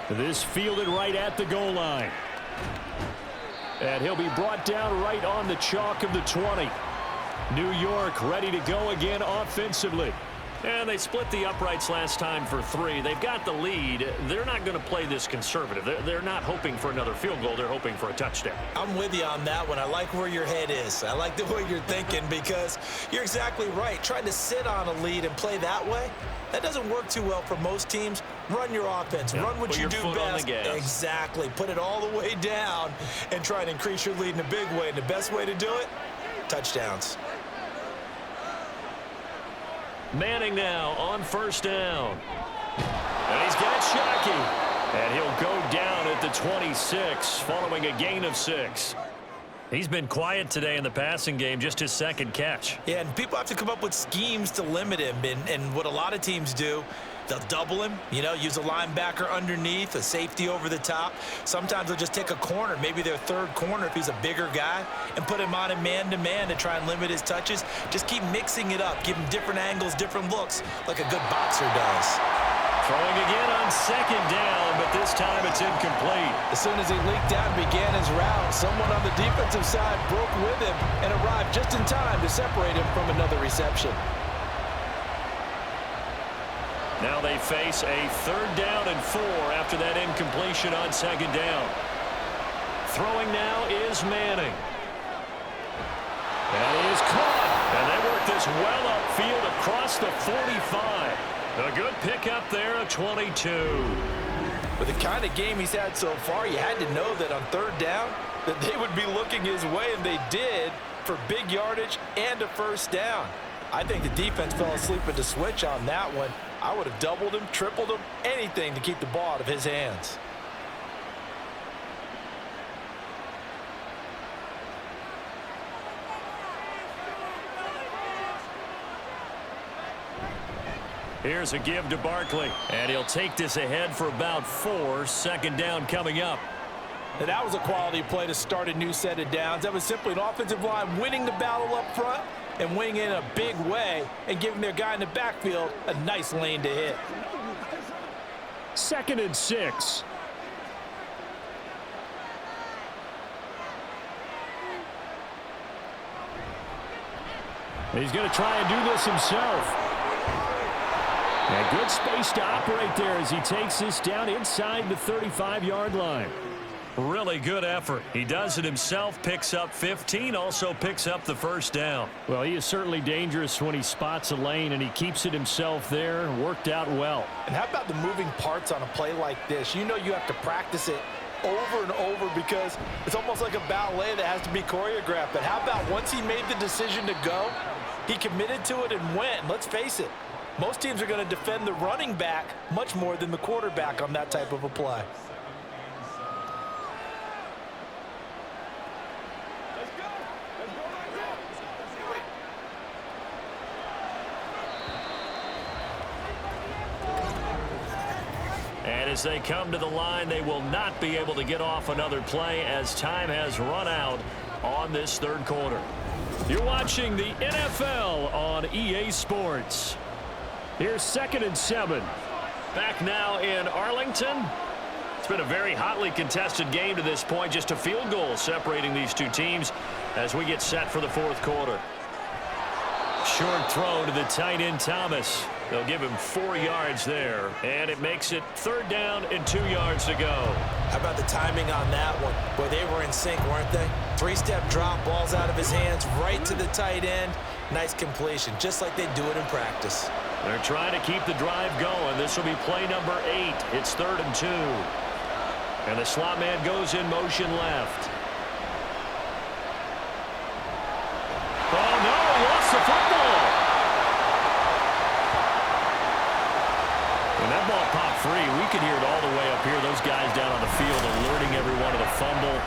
This fielded right at the goal line. And he'll be brought down right on the chalk of the 20. New York ready to go again offensively. And they split the uprights last time for 3. They've got the lead. They're not going to play this conservative. They're not hoping for another field goal. They're hoping for a touchdown. I'm with you on that one. I like where your head is. I like the way you're thinking because you're exactly right. Trying to sit on a lead and play that way, that doesn't work too well for most teams. Run your offense. Run what you do best. Exactly. Put it all the way down and try and increase your lead in a big way. And the best way to do it, touchdowns. Manning now on 1st down. And he's got Shockey. And he'll go down at the 26 following a gain of 6. He's been quiet today in the passing game, just his 2nd catch. Yeah, and people have to come up with schemes to limit him. And what a lot of teams do, they'll double him, use a linebacker underneath, a safety over the top. Sometimes they'll just take a corner, maybe their 3rd corner if he's a bigger guy, and put him on a man-to-man to try and limit his touches. Just keep mixing it up, give him different angles, different looks, like a good boxer does. Throwing again on 2nd down, but this time it's incomplete. As soon as he leaked out and began his route, someone on the defensive side broke with him and arrived just in time to separate him from another reception. Now they face a 3rd down and 4 after that incompletion on 2nd down. Throwing now is Manning. That is caught. And they work this well upfield across the 45. A good pickup there, a 22. With the kind of game he's had so far, you had to know that on 3rd down that they would be looking his way, and they did, for big yardage and a 1st down. I think the defense fell asleep at the switch on that one. I would have doubled him, tripled him, anything to keep the ball out of his hands. Here's a give to Barkley, and he'll take this ahead for about 4. Second down coming up. And that was a quality play to start a new set of downs. That was simply an offensive line winning the battle up front and winning in a big way and giving their guy in the backfield a nice lane to hit. 2nd and 6. He's going to try and do this himself. And good space to operate there as he takes this down inside the 35-yard line. Really good effort. He does it himself, picks up 15, also picks up the first down. Well, he is certainly dangerous when he spots a lane, and he keeps it himself there. Worked out well. And how about the moving parts on a play like this? You know you have to practice it over and over because it's almost like a ballet that has to be choreographed. But how about once he made the decision to go, he committed to it and went. And let's face it, most teams are going to defend the running back much more than the quarterback on that type of a play. And as they come to the line, they will not be able to get off another play as time has run out on this third quarter. You're watching the NFL on EA Sports. Here's 2nd and 7. Back now in Arlington. It's been a very hotly contested game to this point. Just a field goal separating these two teams as we get set for the fourth quarter. Short throw to the tight end Thomas. They'll give him 4 yards there, and it makes it 3rd down and 2 yards to go. How about the timing on that one? Boy, they were in sync, weren't they? 3-step drop, balls out of his hands, right to the tight end. Nice completion, just like they do it in practice. They're trying to keep the drive going. This will be play number 8. It's 3rd and 2. And the slot man goes in motion left. Oh, no, he lost the football. When that ball popped free, we could hear it all the way up here. Those guys down on the field alerting everyone of the fumble.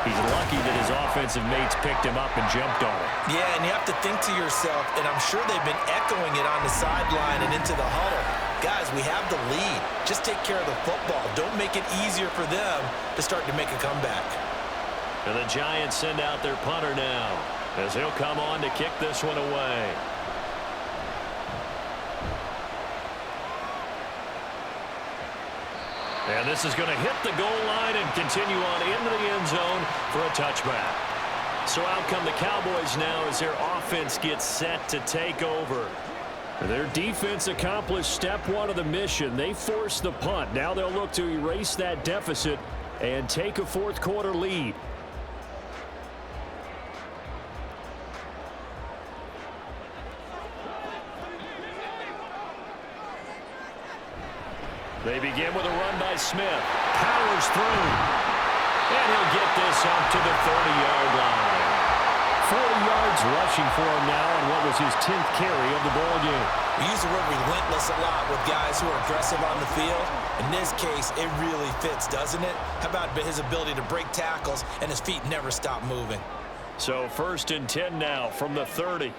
He's lucky that his offensive mates picked him up and jumped on it. Yeah, and you have to think to yourself, and I'm sure they've been echoing it on the sideline and into the huddle. Guys, we have the lead. Just take care of the football. Don't make it easier for them to start to make a comeback. And the Giants send out their punter now as he'll come on to kick this one away. And this is going to hit the goal line and continue on into the end zone for a touchback. So out come the Cowboys now as their offense gets set to take over. Their defense accomplished step 1 of the mission. They forced the punt. Now they'll look to erase that deficit and take a fourth quarter lead. They begin with a run by Smith. Powers through. And he'll get this up to the 30-yard line. 40 yards rushing for him now on what was his 10th carry of the ball game. We use the word relentless a lot with guys who are aggressive on the field. In this case, it really fits, doesn't it? How about his ability to break tackles and his feet never stop moving? So 1st and 10 now from the 30.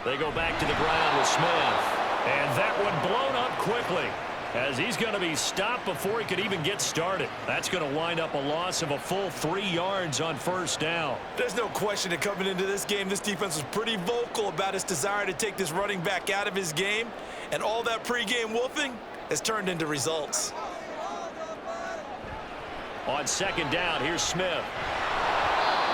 They go back to the ground with Smith. And that one blown up quickly as he's going to be stopped before he could even get started. That's going to wind up a loss of a full 3 yards on 1st down. There's no question that coming into this game, this defense was pretty vocal about its desire to take this running back out of his game. And all that pregame wolfing has turned into results. On 2nd down, here's Smith.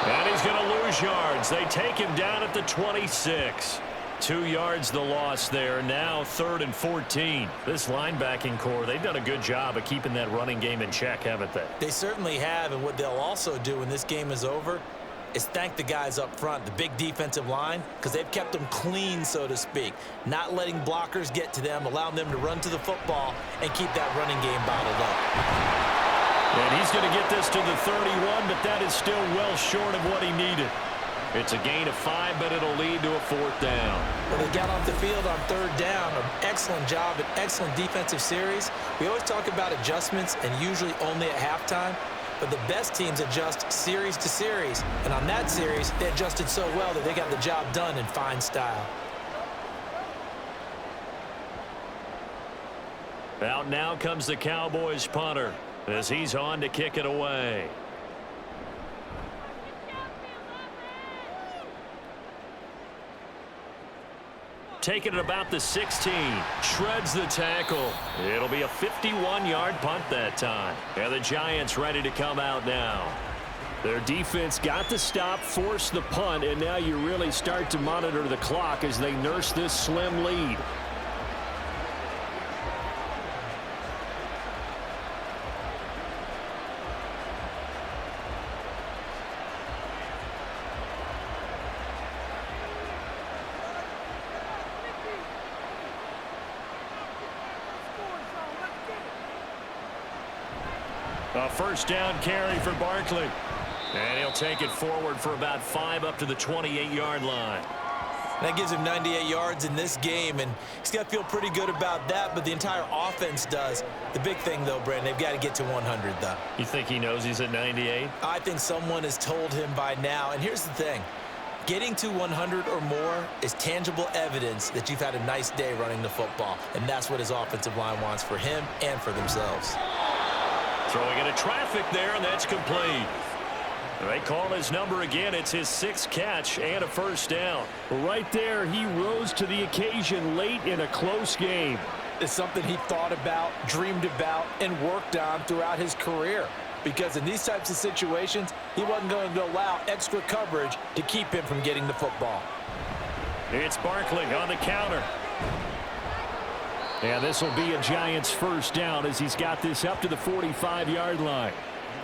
And he's going to lose yards. They take him down at the 26. 2 yards the loss there. Now 3rd and 14. This linebacking core, they've done a good job of keeping that running game in check, haven't they? They certainly have, and what they'll also do when this game is over is thank the guys up front, the big defensive line, because they've kept them clean, so to speak. Not letting blockers get to them, allowing them to run to the football and keep that running game bottled up. And he's going to get this to the 31, but that is still well short of what he needed. It's a gain of 5, but it'll lead to a 4th down. Well, they got off the field on 3rd down. An excellent job, an excellent defensive series. We always talk about adjustments, and usually only at halftime. But the best teams adjust series to series. And on that series, they adjusted so well that they got the job done in fine style. Out now comes the Cowboys punter as he's on to kick it away. Taking it about the 16. Shreds the tackle. It'll be a 51-yard punt that time. And the Giants ready to come out now. Their defense got the stop, forced the punt, and now you really start to monitor the clock as they nurse this slim lead. A first down carry for Barkley. And he'll take it forward for about 5 up to the 28-yard line. That gives him 98 yards in this game, and he's got to feel pretty good about that, but the entire offense does. The big thing, though, Brandon, they've got to get to 100, though. You think he knows he's at 98? I think someone has told him by now, and here's the thing. Getting to 100 or more is tangible evidence that you've had a nice day running the football, and that's what his offensive line wants for him and for themselves. Throwing into traffic there, and that's complete. They call his number again. It's his 6th catch and a first down. Right there, he rose to the occasion late in a close game. It's something he thought about, dreamed about, and worked on throughout his career. Because in these types of situations, he wasn't going to allow extra coverage to keep him from getting the football. It's Barkley on the counter. And this will be a Giants first down as he's got this up to the 45-yard line.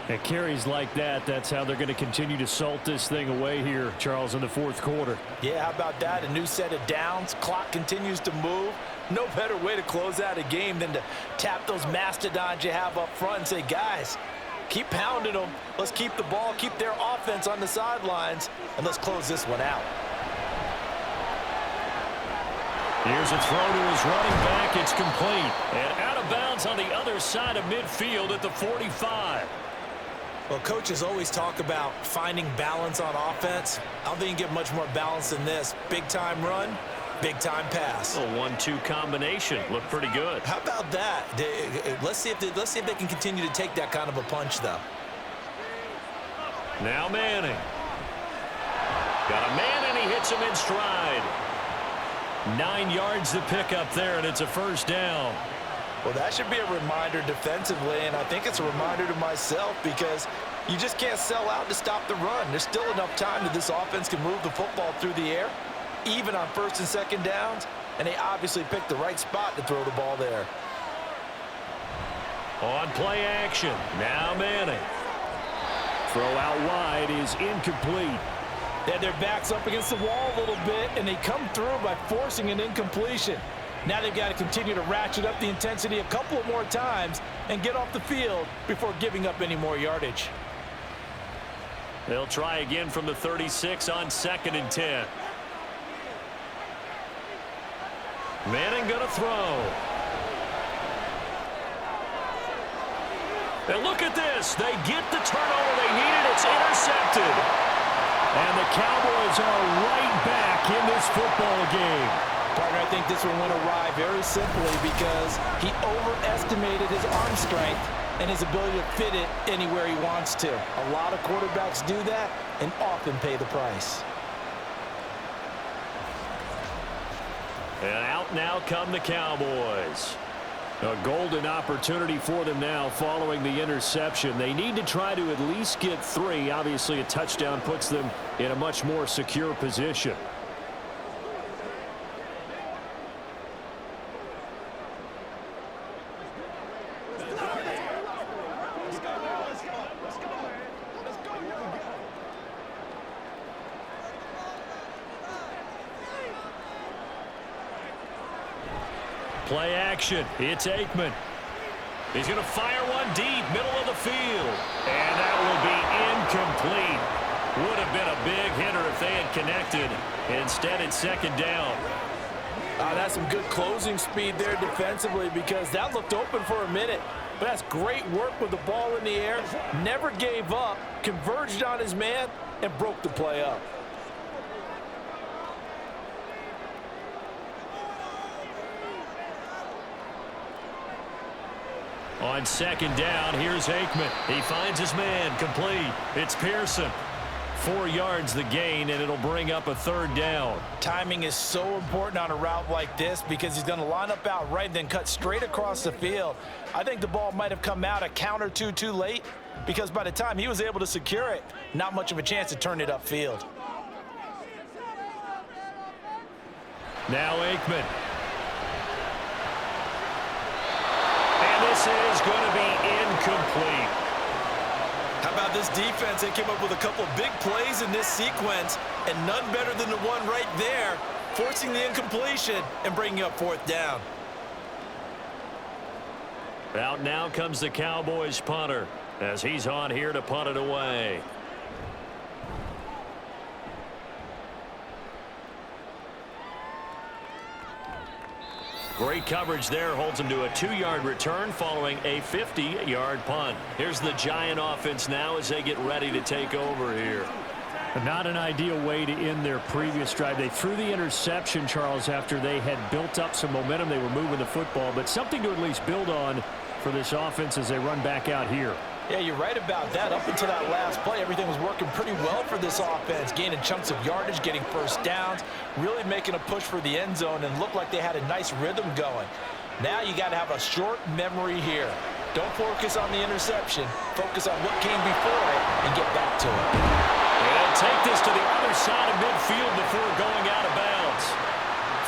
And carries like that, that's how they're going to continue to salt this thing away here, Charles, in the fourth quarter. Yeah, how about that? A new set of downs. Clock continues to move. No better way to close out a game than to tap those mastodons you have up front and say, guys, keep pounding them. Let's keep the ball, keep their offense on the sidelines, and let's close this one out. Here's a throw to his running back. It's complete. And out of bounds on the other side of midfield at the 45. Well, coaches always talk about finding balance on offense. I don't think you can get much more balance than this. Big-time run, big-time pass. A 1-2 combination. Looked pretty good. How about that? Let's see if they can continue to take that kind of a punch, though. Now Manning. Got a man, and he hits him in stride. 9 yards to pick up there, and it's a first down. Well, that should be a reminder defensively, and I think it's a reminder to myself because you just can't sell out to stop the run. There's still enough time that this offense can move the football through the air, even on first and second downs, and they obviously picked the right spot to throw the ball there. On play action, now Manning. Throw out wide is incomplete. They had their backs up against the wall a little bit, and they come through by forcing an incompletion. Now they've got to continue to ratchet up the intensity a couple of more times and get off the field before giving up any more yardage. They'll try again from the 36 on 2nd and 10. Manning going to throw. And look at this. They get the turnover they needed. It's intercepted. And the Cowboys are right back in this football game. Partner, I think this one went awry very simply because he overestimated his arm strength and his ability to fit it anywhere he wants to. A lot of quarterbacks do that and often pay the price. And out now come the Cowboys. A golden opportunity for them now following the interception. They need to try to at least get 3. Obviously, a touchdown puts them in a much more secure position. Play action. It's Aikman. He's going to fire one deep, middle of the field. And that will be incomplete. Would have been a big hitter if they had connected. Instead, it's 2nd down. That's some good closing speed there defensively because that looked open for a minute. But that's great work with the ball in the air. Never gave up, converged on his man, and broke the play up. On second down, here's Aikman. He finds his man, complete. It's Pearson. 4 yards the gain, and it'll bring up a 3rd down. Timing is so important on a route like this because he's going to line up out right and then cut straight across the field. I think the ball might have come out a count or two too late because by the time he was able to secure it, not much of a chance to turn it upfield. Now Aikman. And this is going to be incomplete. How about this defense? They came up with a couple of big plays in this sequence, and none better than the one right there, forcing the incompletion and bringing up 4th down. Out now comes the Cowboys punter as he's on here to punt it away. Great coverage there, holds him to a 2-yard return following a 50-yard punt. Here's the Giant offense now as they get ready to take over here. Not an ideal way to end their previous drive. They threw the interception, Charles, after they had built up some momentum. They were moving the football, but something to at least build on for this offense as they run back out here. Yeah, you're right about that. Up until that last play, everything was working pretty well for this offense, gaining chunks of yardage, getting first downs, really making a push for the end zone, and looked like they had a nice rhythm going. Now you got to have a short memory here. Don't focus on the interception. Focus on what came before it and get back to it. And take this to the other side of midfield before going out of bounds.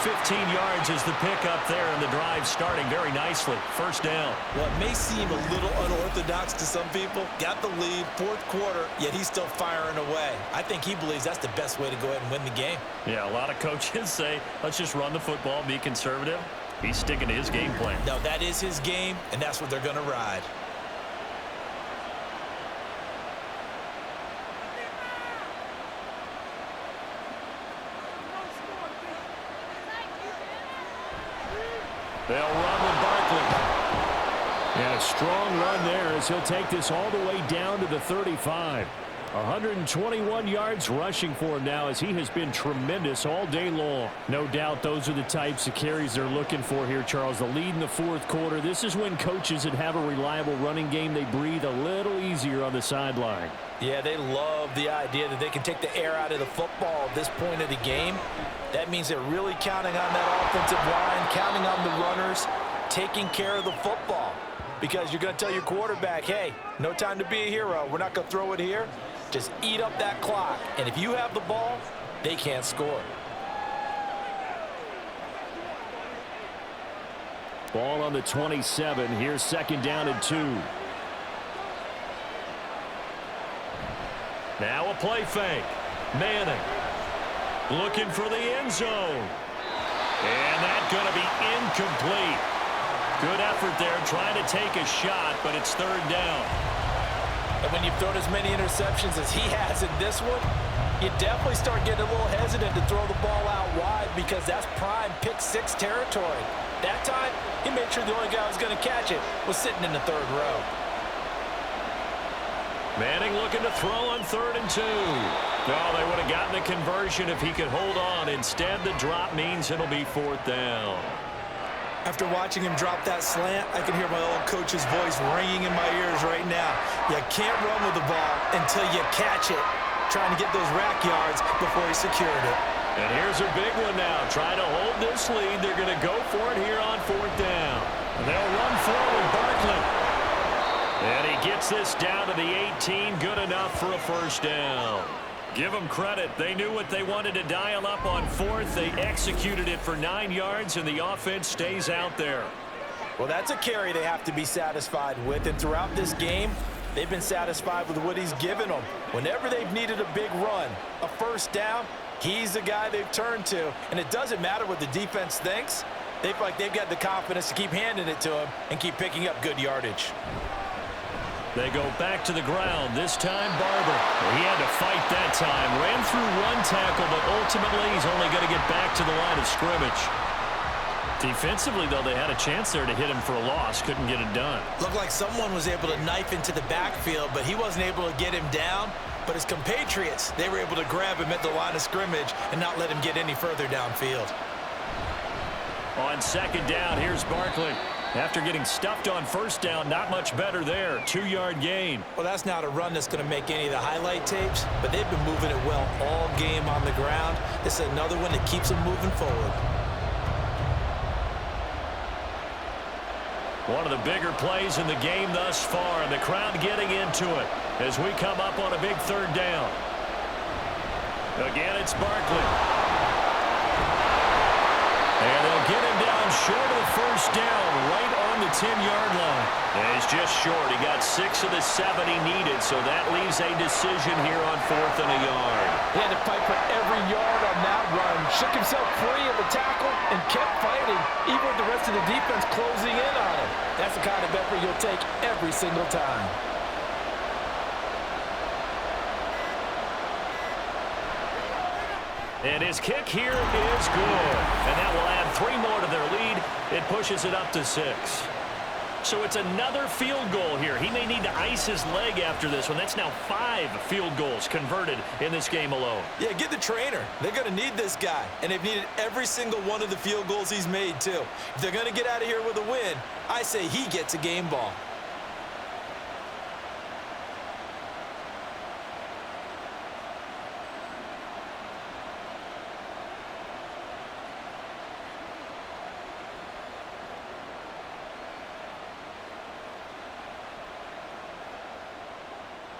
15 yards is the pickup there, and the drive starting very nicely. 1st down. Well, it may seem a little unorthodox to some people. Got the lead, 4th quarter, yet he's still firing away. I think he believes that's the best way to go ahead and win the game. Yeah, a lot of coaches say, let's just run the football, be conservative. He's sticking to his game plan. No, that is his game, and that's what they're going to ride. They'll run with Barkley. And a strong run there as he'll take this all the way down to the 35. 121 yards rushing for him now as he has been tremendous all day long. No doubt those are the types of carries they're looking for here, Charles. The lead in the 4th quarter. This is when coaches that have a reliable running game, they breathe a little easier on the sideline. Yeah, they love the idea that they can take the air out of the football at this point of the game. That means they're really counting on that offensive line, counting on the runners, taking care of the football. Because you're going to tell your quarterback, hey, no time to be a hero. We're not going to throw it here. Just eat up that clock. And if you have the ball, they can't score. Ball on the 27. Here's 2nd down and 2. Now a play fake. Manning looking for the end zone. And that's going to be incomplete. Good effort there trying to take a shot, but it's 3rd down. And when you've thrown as many interceptions as he has in this one, you definitely start getting a little hesitant to throw the ball out wide because that's prime pick 6 territory. That time, he made sure the only guy who was going to catch it was sitting in the 3rd row. Manning looking to throw on 3rd and 2. Oh, they would have gotten the conversion if he could hold on. Instead, the drop means it'll be 4th down. After watching him drop that slant, I can hear my old coach's voice ringing in my ears right now. You can't run with the ball until you catch it. Trying to get those rack yards before he secured it. And here's a big one now. Trying to hold this lead. They're going to go for it here on 4th down. They'll run forward, Barkley. And he gets this down to the 18. Good enough for a 1st down. Give them credit. They knew what they wanted to dial up on 4th. They executed it for 9 yards, and the offense stays out there. Well, that's a carry they have to be satisfied with. And throughout this game, they've been satisfied with what he's given them. Whenever they've needed a big run, a 1st down, he's the guy they've turned to. And it doesn't matter what the defense thinks. They feel like they've got the confidence to keep handing it to him and keep picking up good yardage. They go back to the ground. This time, Barber. He had to fight that time. Ran through 1 tackle, but ultimately he's only going to get back to the line of scrimmage. Defensively, though, they had a chance there to hit him for a loss. Couldn't get it done. Looked like someone was able to knife into the backfield, but he wasn't able to get him down. But his compatriots, they were able to grab him at the line of scrimmage and not let him get any further downfield. On 2nd down, here's Barkley. After getting stuffed on first down, not much better there. 2-yard gain. Well, that's not a run that's going to make any of the highlight tapes, but they've been moving it well all game on the ground. This is another one that keeps them moving forward. One of the bigger plays in the game thus far, and the crowd getting into it as we come up on a big 3rd down. Again, it's Barkley. And they'll get him down short of the first down, right on the 10-yard line. And he's just short. He got 6 of the 7 he needed, so that leaves a decision here on 4th and a yard. He had to fight for every yard on that run. Shook himself free of the tackle and kept fighting, even with the rest of the defense closing in on him. That's the kind of effort you'll take every single time. And his kick here is good. And that will add 3 more to their lead. It pushes it up to 6. So it's another field goal here. He may need to ice his leg after this one. That's now 5 field goals converted in this game alone. Yeah, get the trainer. They're going to need this guy. And they've needed every single one of the field goals he's made, too. If they're going to get out of here with a win, I say he gets a game ball.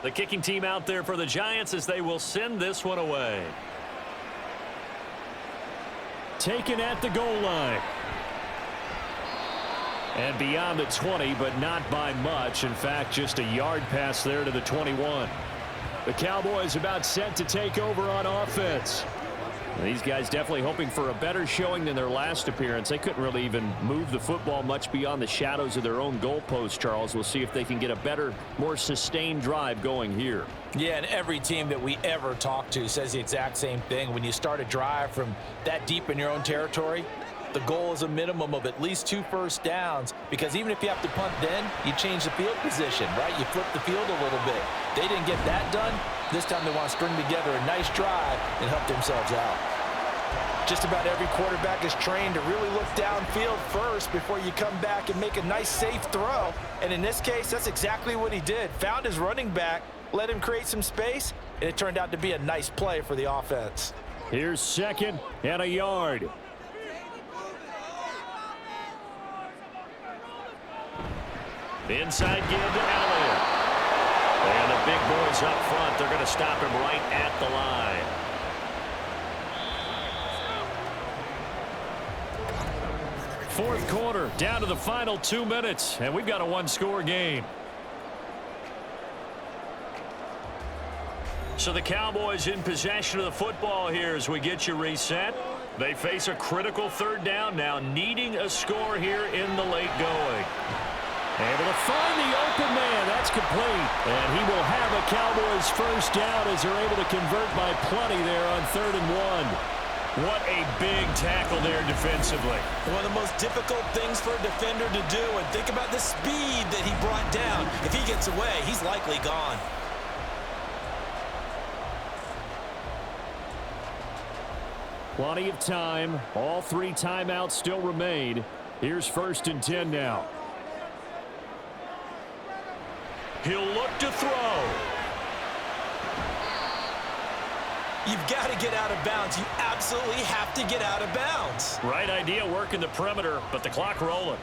The kicking team out there for the Giants as they will send this one away. Taken at the goal line. And beyond the 20, but not by much. In fact, just a yard pass there to the 21. The Cowboys about set to take over on offense. These guys definitely hoping for a better showing than their last appearance. They couldn't really even move the football much beyond the shadows of their own goalpost, Charles. We'll see if they can get a better, more sustained drive going here. Yeah, and every team that we ever talk to says the exact same thing. When you start a drive from that deep in your own territory, the goal is a minimum of at least 2 first downs, because even if you have to punt then, you change the field position, right? You flip the field a little bit. They didn't get that done. This time they want to string together a nice drive and help themselves out. Just about every quarterback is trained to really look downfield first before you come back and make a nice, safe throw. And in this case, that's exactly what he did. Found his running back, let him create some space, and it turned out to be a nice play for the offense. Here's 2nd and a yard. Inside give to Elliott. And the big boys up front, they're going to stop him right at the line. Fourth quarter, down to the final 2 minutes, and we've got a 1-score game. So the Cowboys in possession of the football here as we get you reset. They face a critical 3rd down now, needing a score here in the late going. Able to find the open man. That's complete. And he will have a Cowboys first down as they're able to convert by plenty there on 3rd and 1. What a big tackle there defensively. One of the most difficult things for a defender to do, and think about the speed that he brought down. If he gets away, he's likely gone. Plenty of time. All 3 timeouts still remain. Here's 1st and 10 now. He'll look to throw. You've got to get out of bounds. You absolutely have to get out of bounds. Right idea, working the perimeter, but the clock rolling.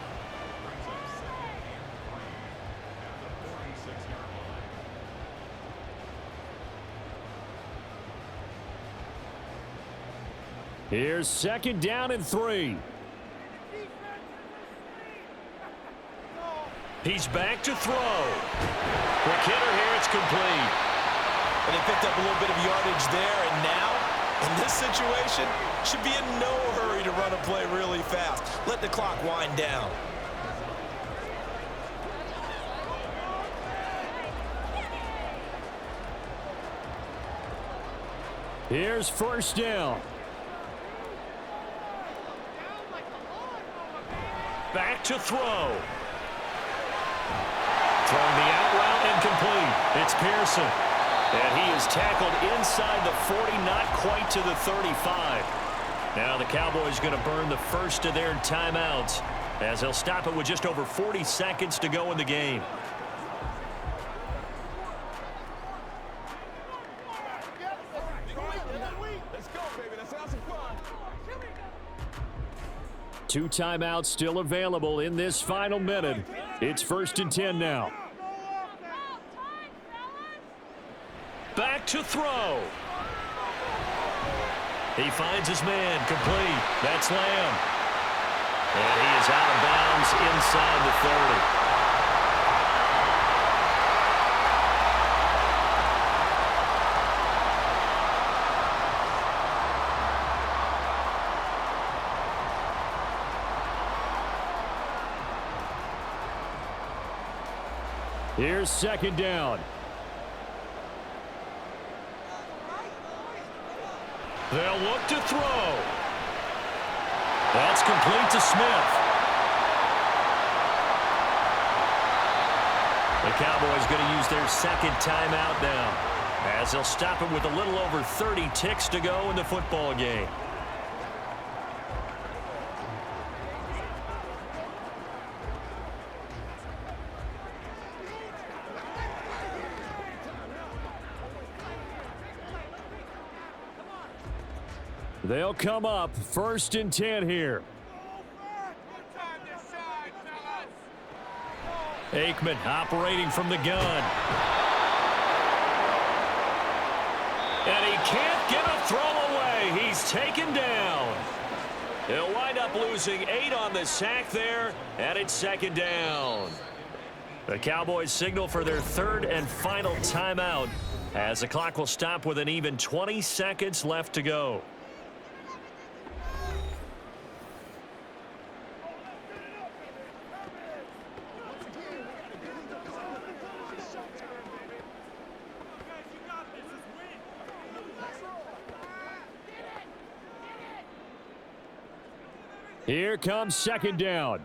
Here's 2nd down and 3. He's back to throw. Quick hitter here, it's complete. And they picked up a little bit of yardage there, and now, in this situation, should be in no hurry to run a play really fast. Let the clock wind down. Here's 1st down. Back to throw. Throwing the out route and complete. It's Pearson. And he is tackled inside the 40, not quite to the 35. Now the Cowboys going to burn the first of their timeouts as they'll stop it with just over 40 seconds to go in the game. Two timeouts still available in this final minute. It's 1st and 10 now. Back to throw. He finds his man, complete. That's Lamb. And he is out of bounds inside the 30. Here's 2nd down. They'll look to throw. That's complete to Smith. The Cowboys going to use their 2nd timeout now, as they'll stop it with a little over 30 ticks to go in the football game. They'll come up 1st and 10 here. Aikman operating from the gun. And he can't get a throw away. He's taken down. He'll wind up losing 8 on the sack there, and it's 2nd down. The Cowboys signal for their 3rd and final timeout, as the clock will stop with an even 20 seconds left to go. Here comes 2nd down.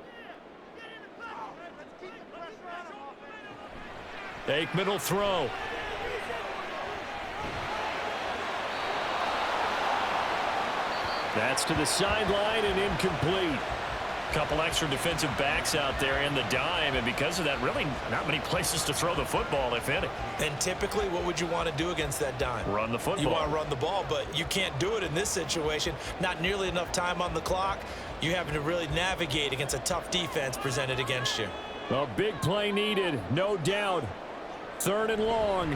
Aikman will throw. That's to the sideline and incomplete. Couple extra defensive backs out there in the dime, and because of that, really not many places to throw the football, if any. And typically, what would you want to do against that dime? Run the football. You want to run the ball, but you can't do it in this situation. Not nearly enough time on the clock. You're having to really navigate against a tough defense presented against you. A big play needed, no doubt. 3rd and long.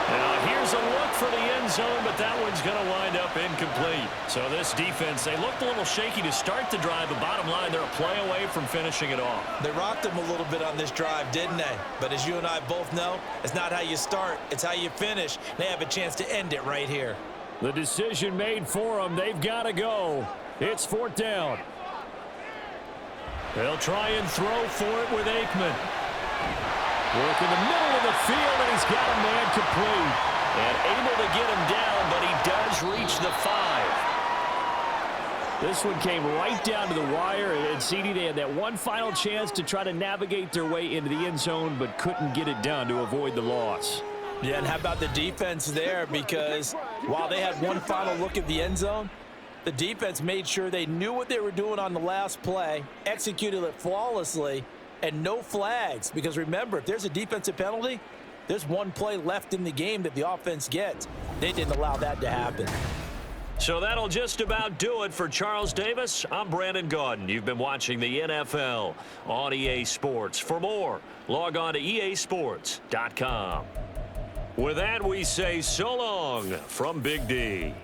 Now here's a look for the end zone, but that one's going to wind up incomplete. So this defense, they looked a little shaky to start the drive, but bottom line, they're a play away from finishing it off. They rocked them a little bit on this drive, didn't they? But as you and I both know, it's not how you start, it's how you finish. They have a chance to end it right here. The decision made for them. They've got to go. It's 4th down. They'll try and throw for it with Aikman. Work in the middle of the field, and he's got a man complete. And able to get him down, but he does reach the 5. This one came right down to the wire, and CD, they had that one final chance to try to navigate their way into the end zone, but couldn't get it done to avoid the loss. Yeah, and how about the defense there? Because while they had one final look at the end zone, the defense made sure they knew what they were doing on the last play, executed it flawlessly, and no flags. Because remember, if there's a defensive penalty, there's one play left in the game that the offense gets. They didn't allow that to happen. So that'll just about do it for Charles Davis. I'm Brandon Gaudin. You've been watching the NFL on EA Sports. For more, log on to easports.com. With that, we say so long from Big D.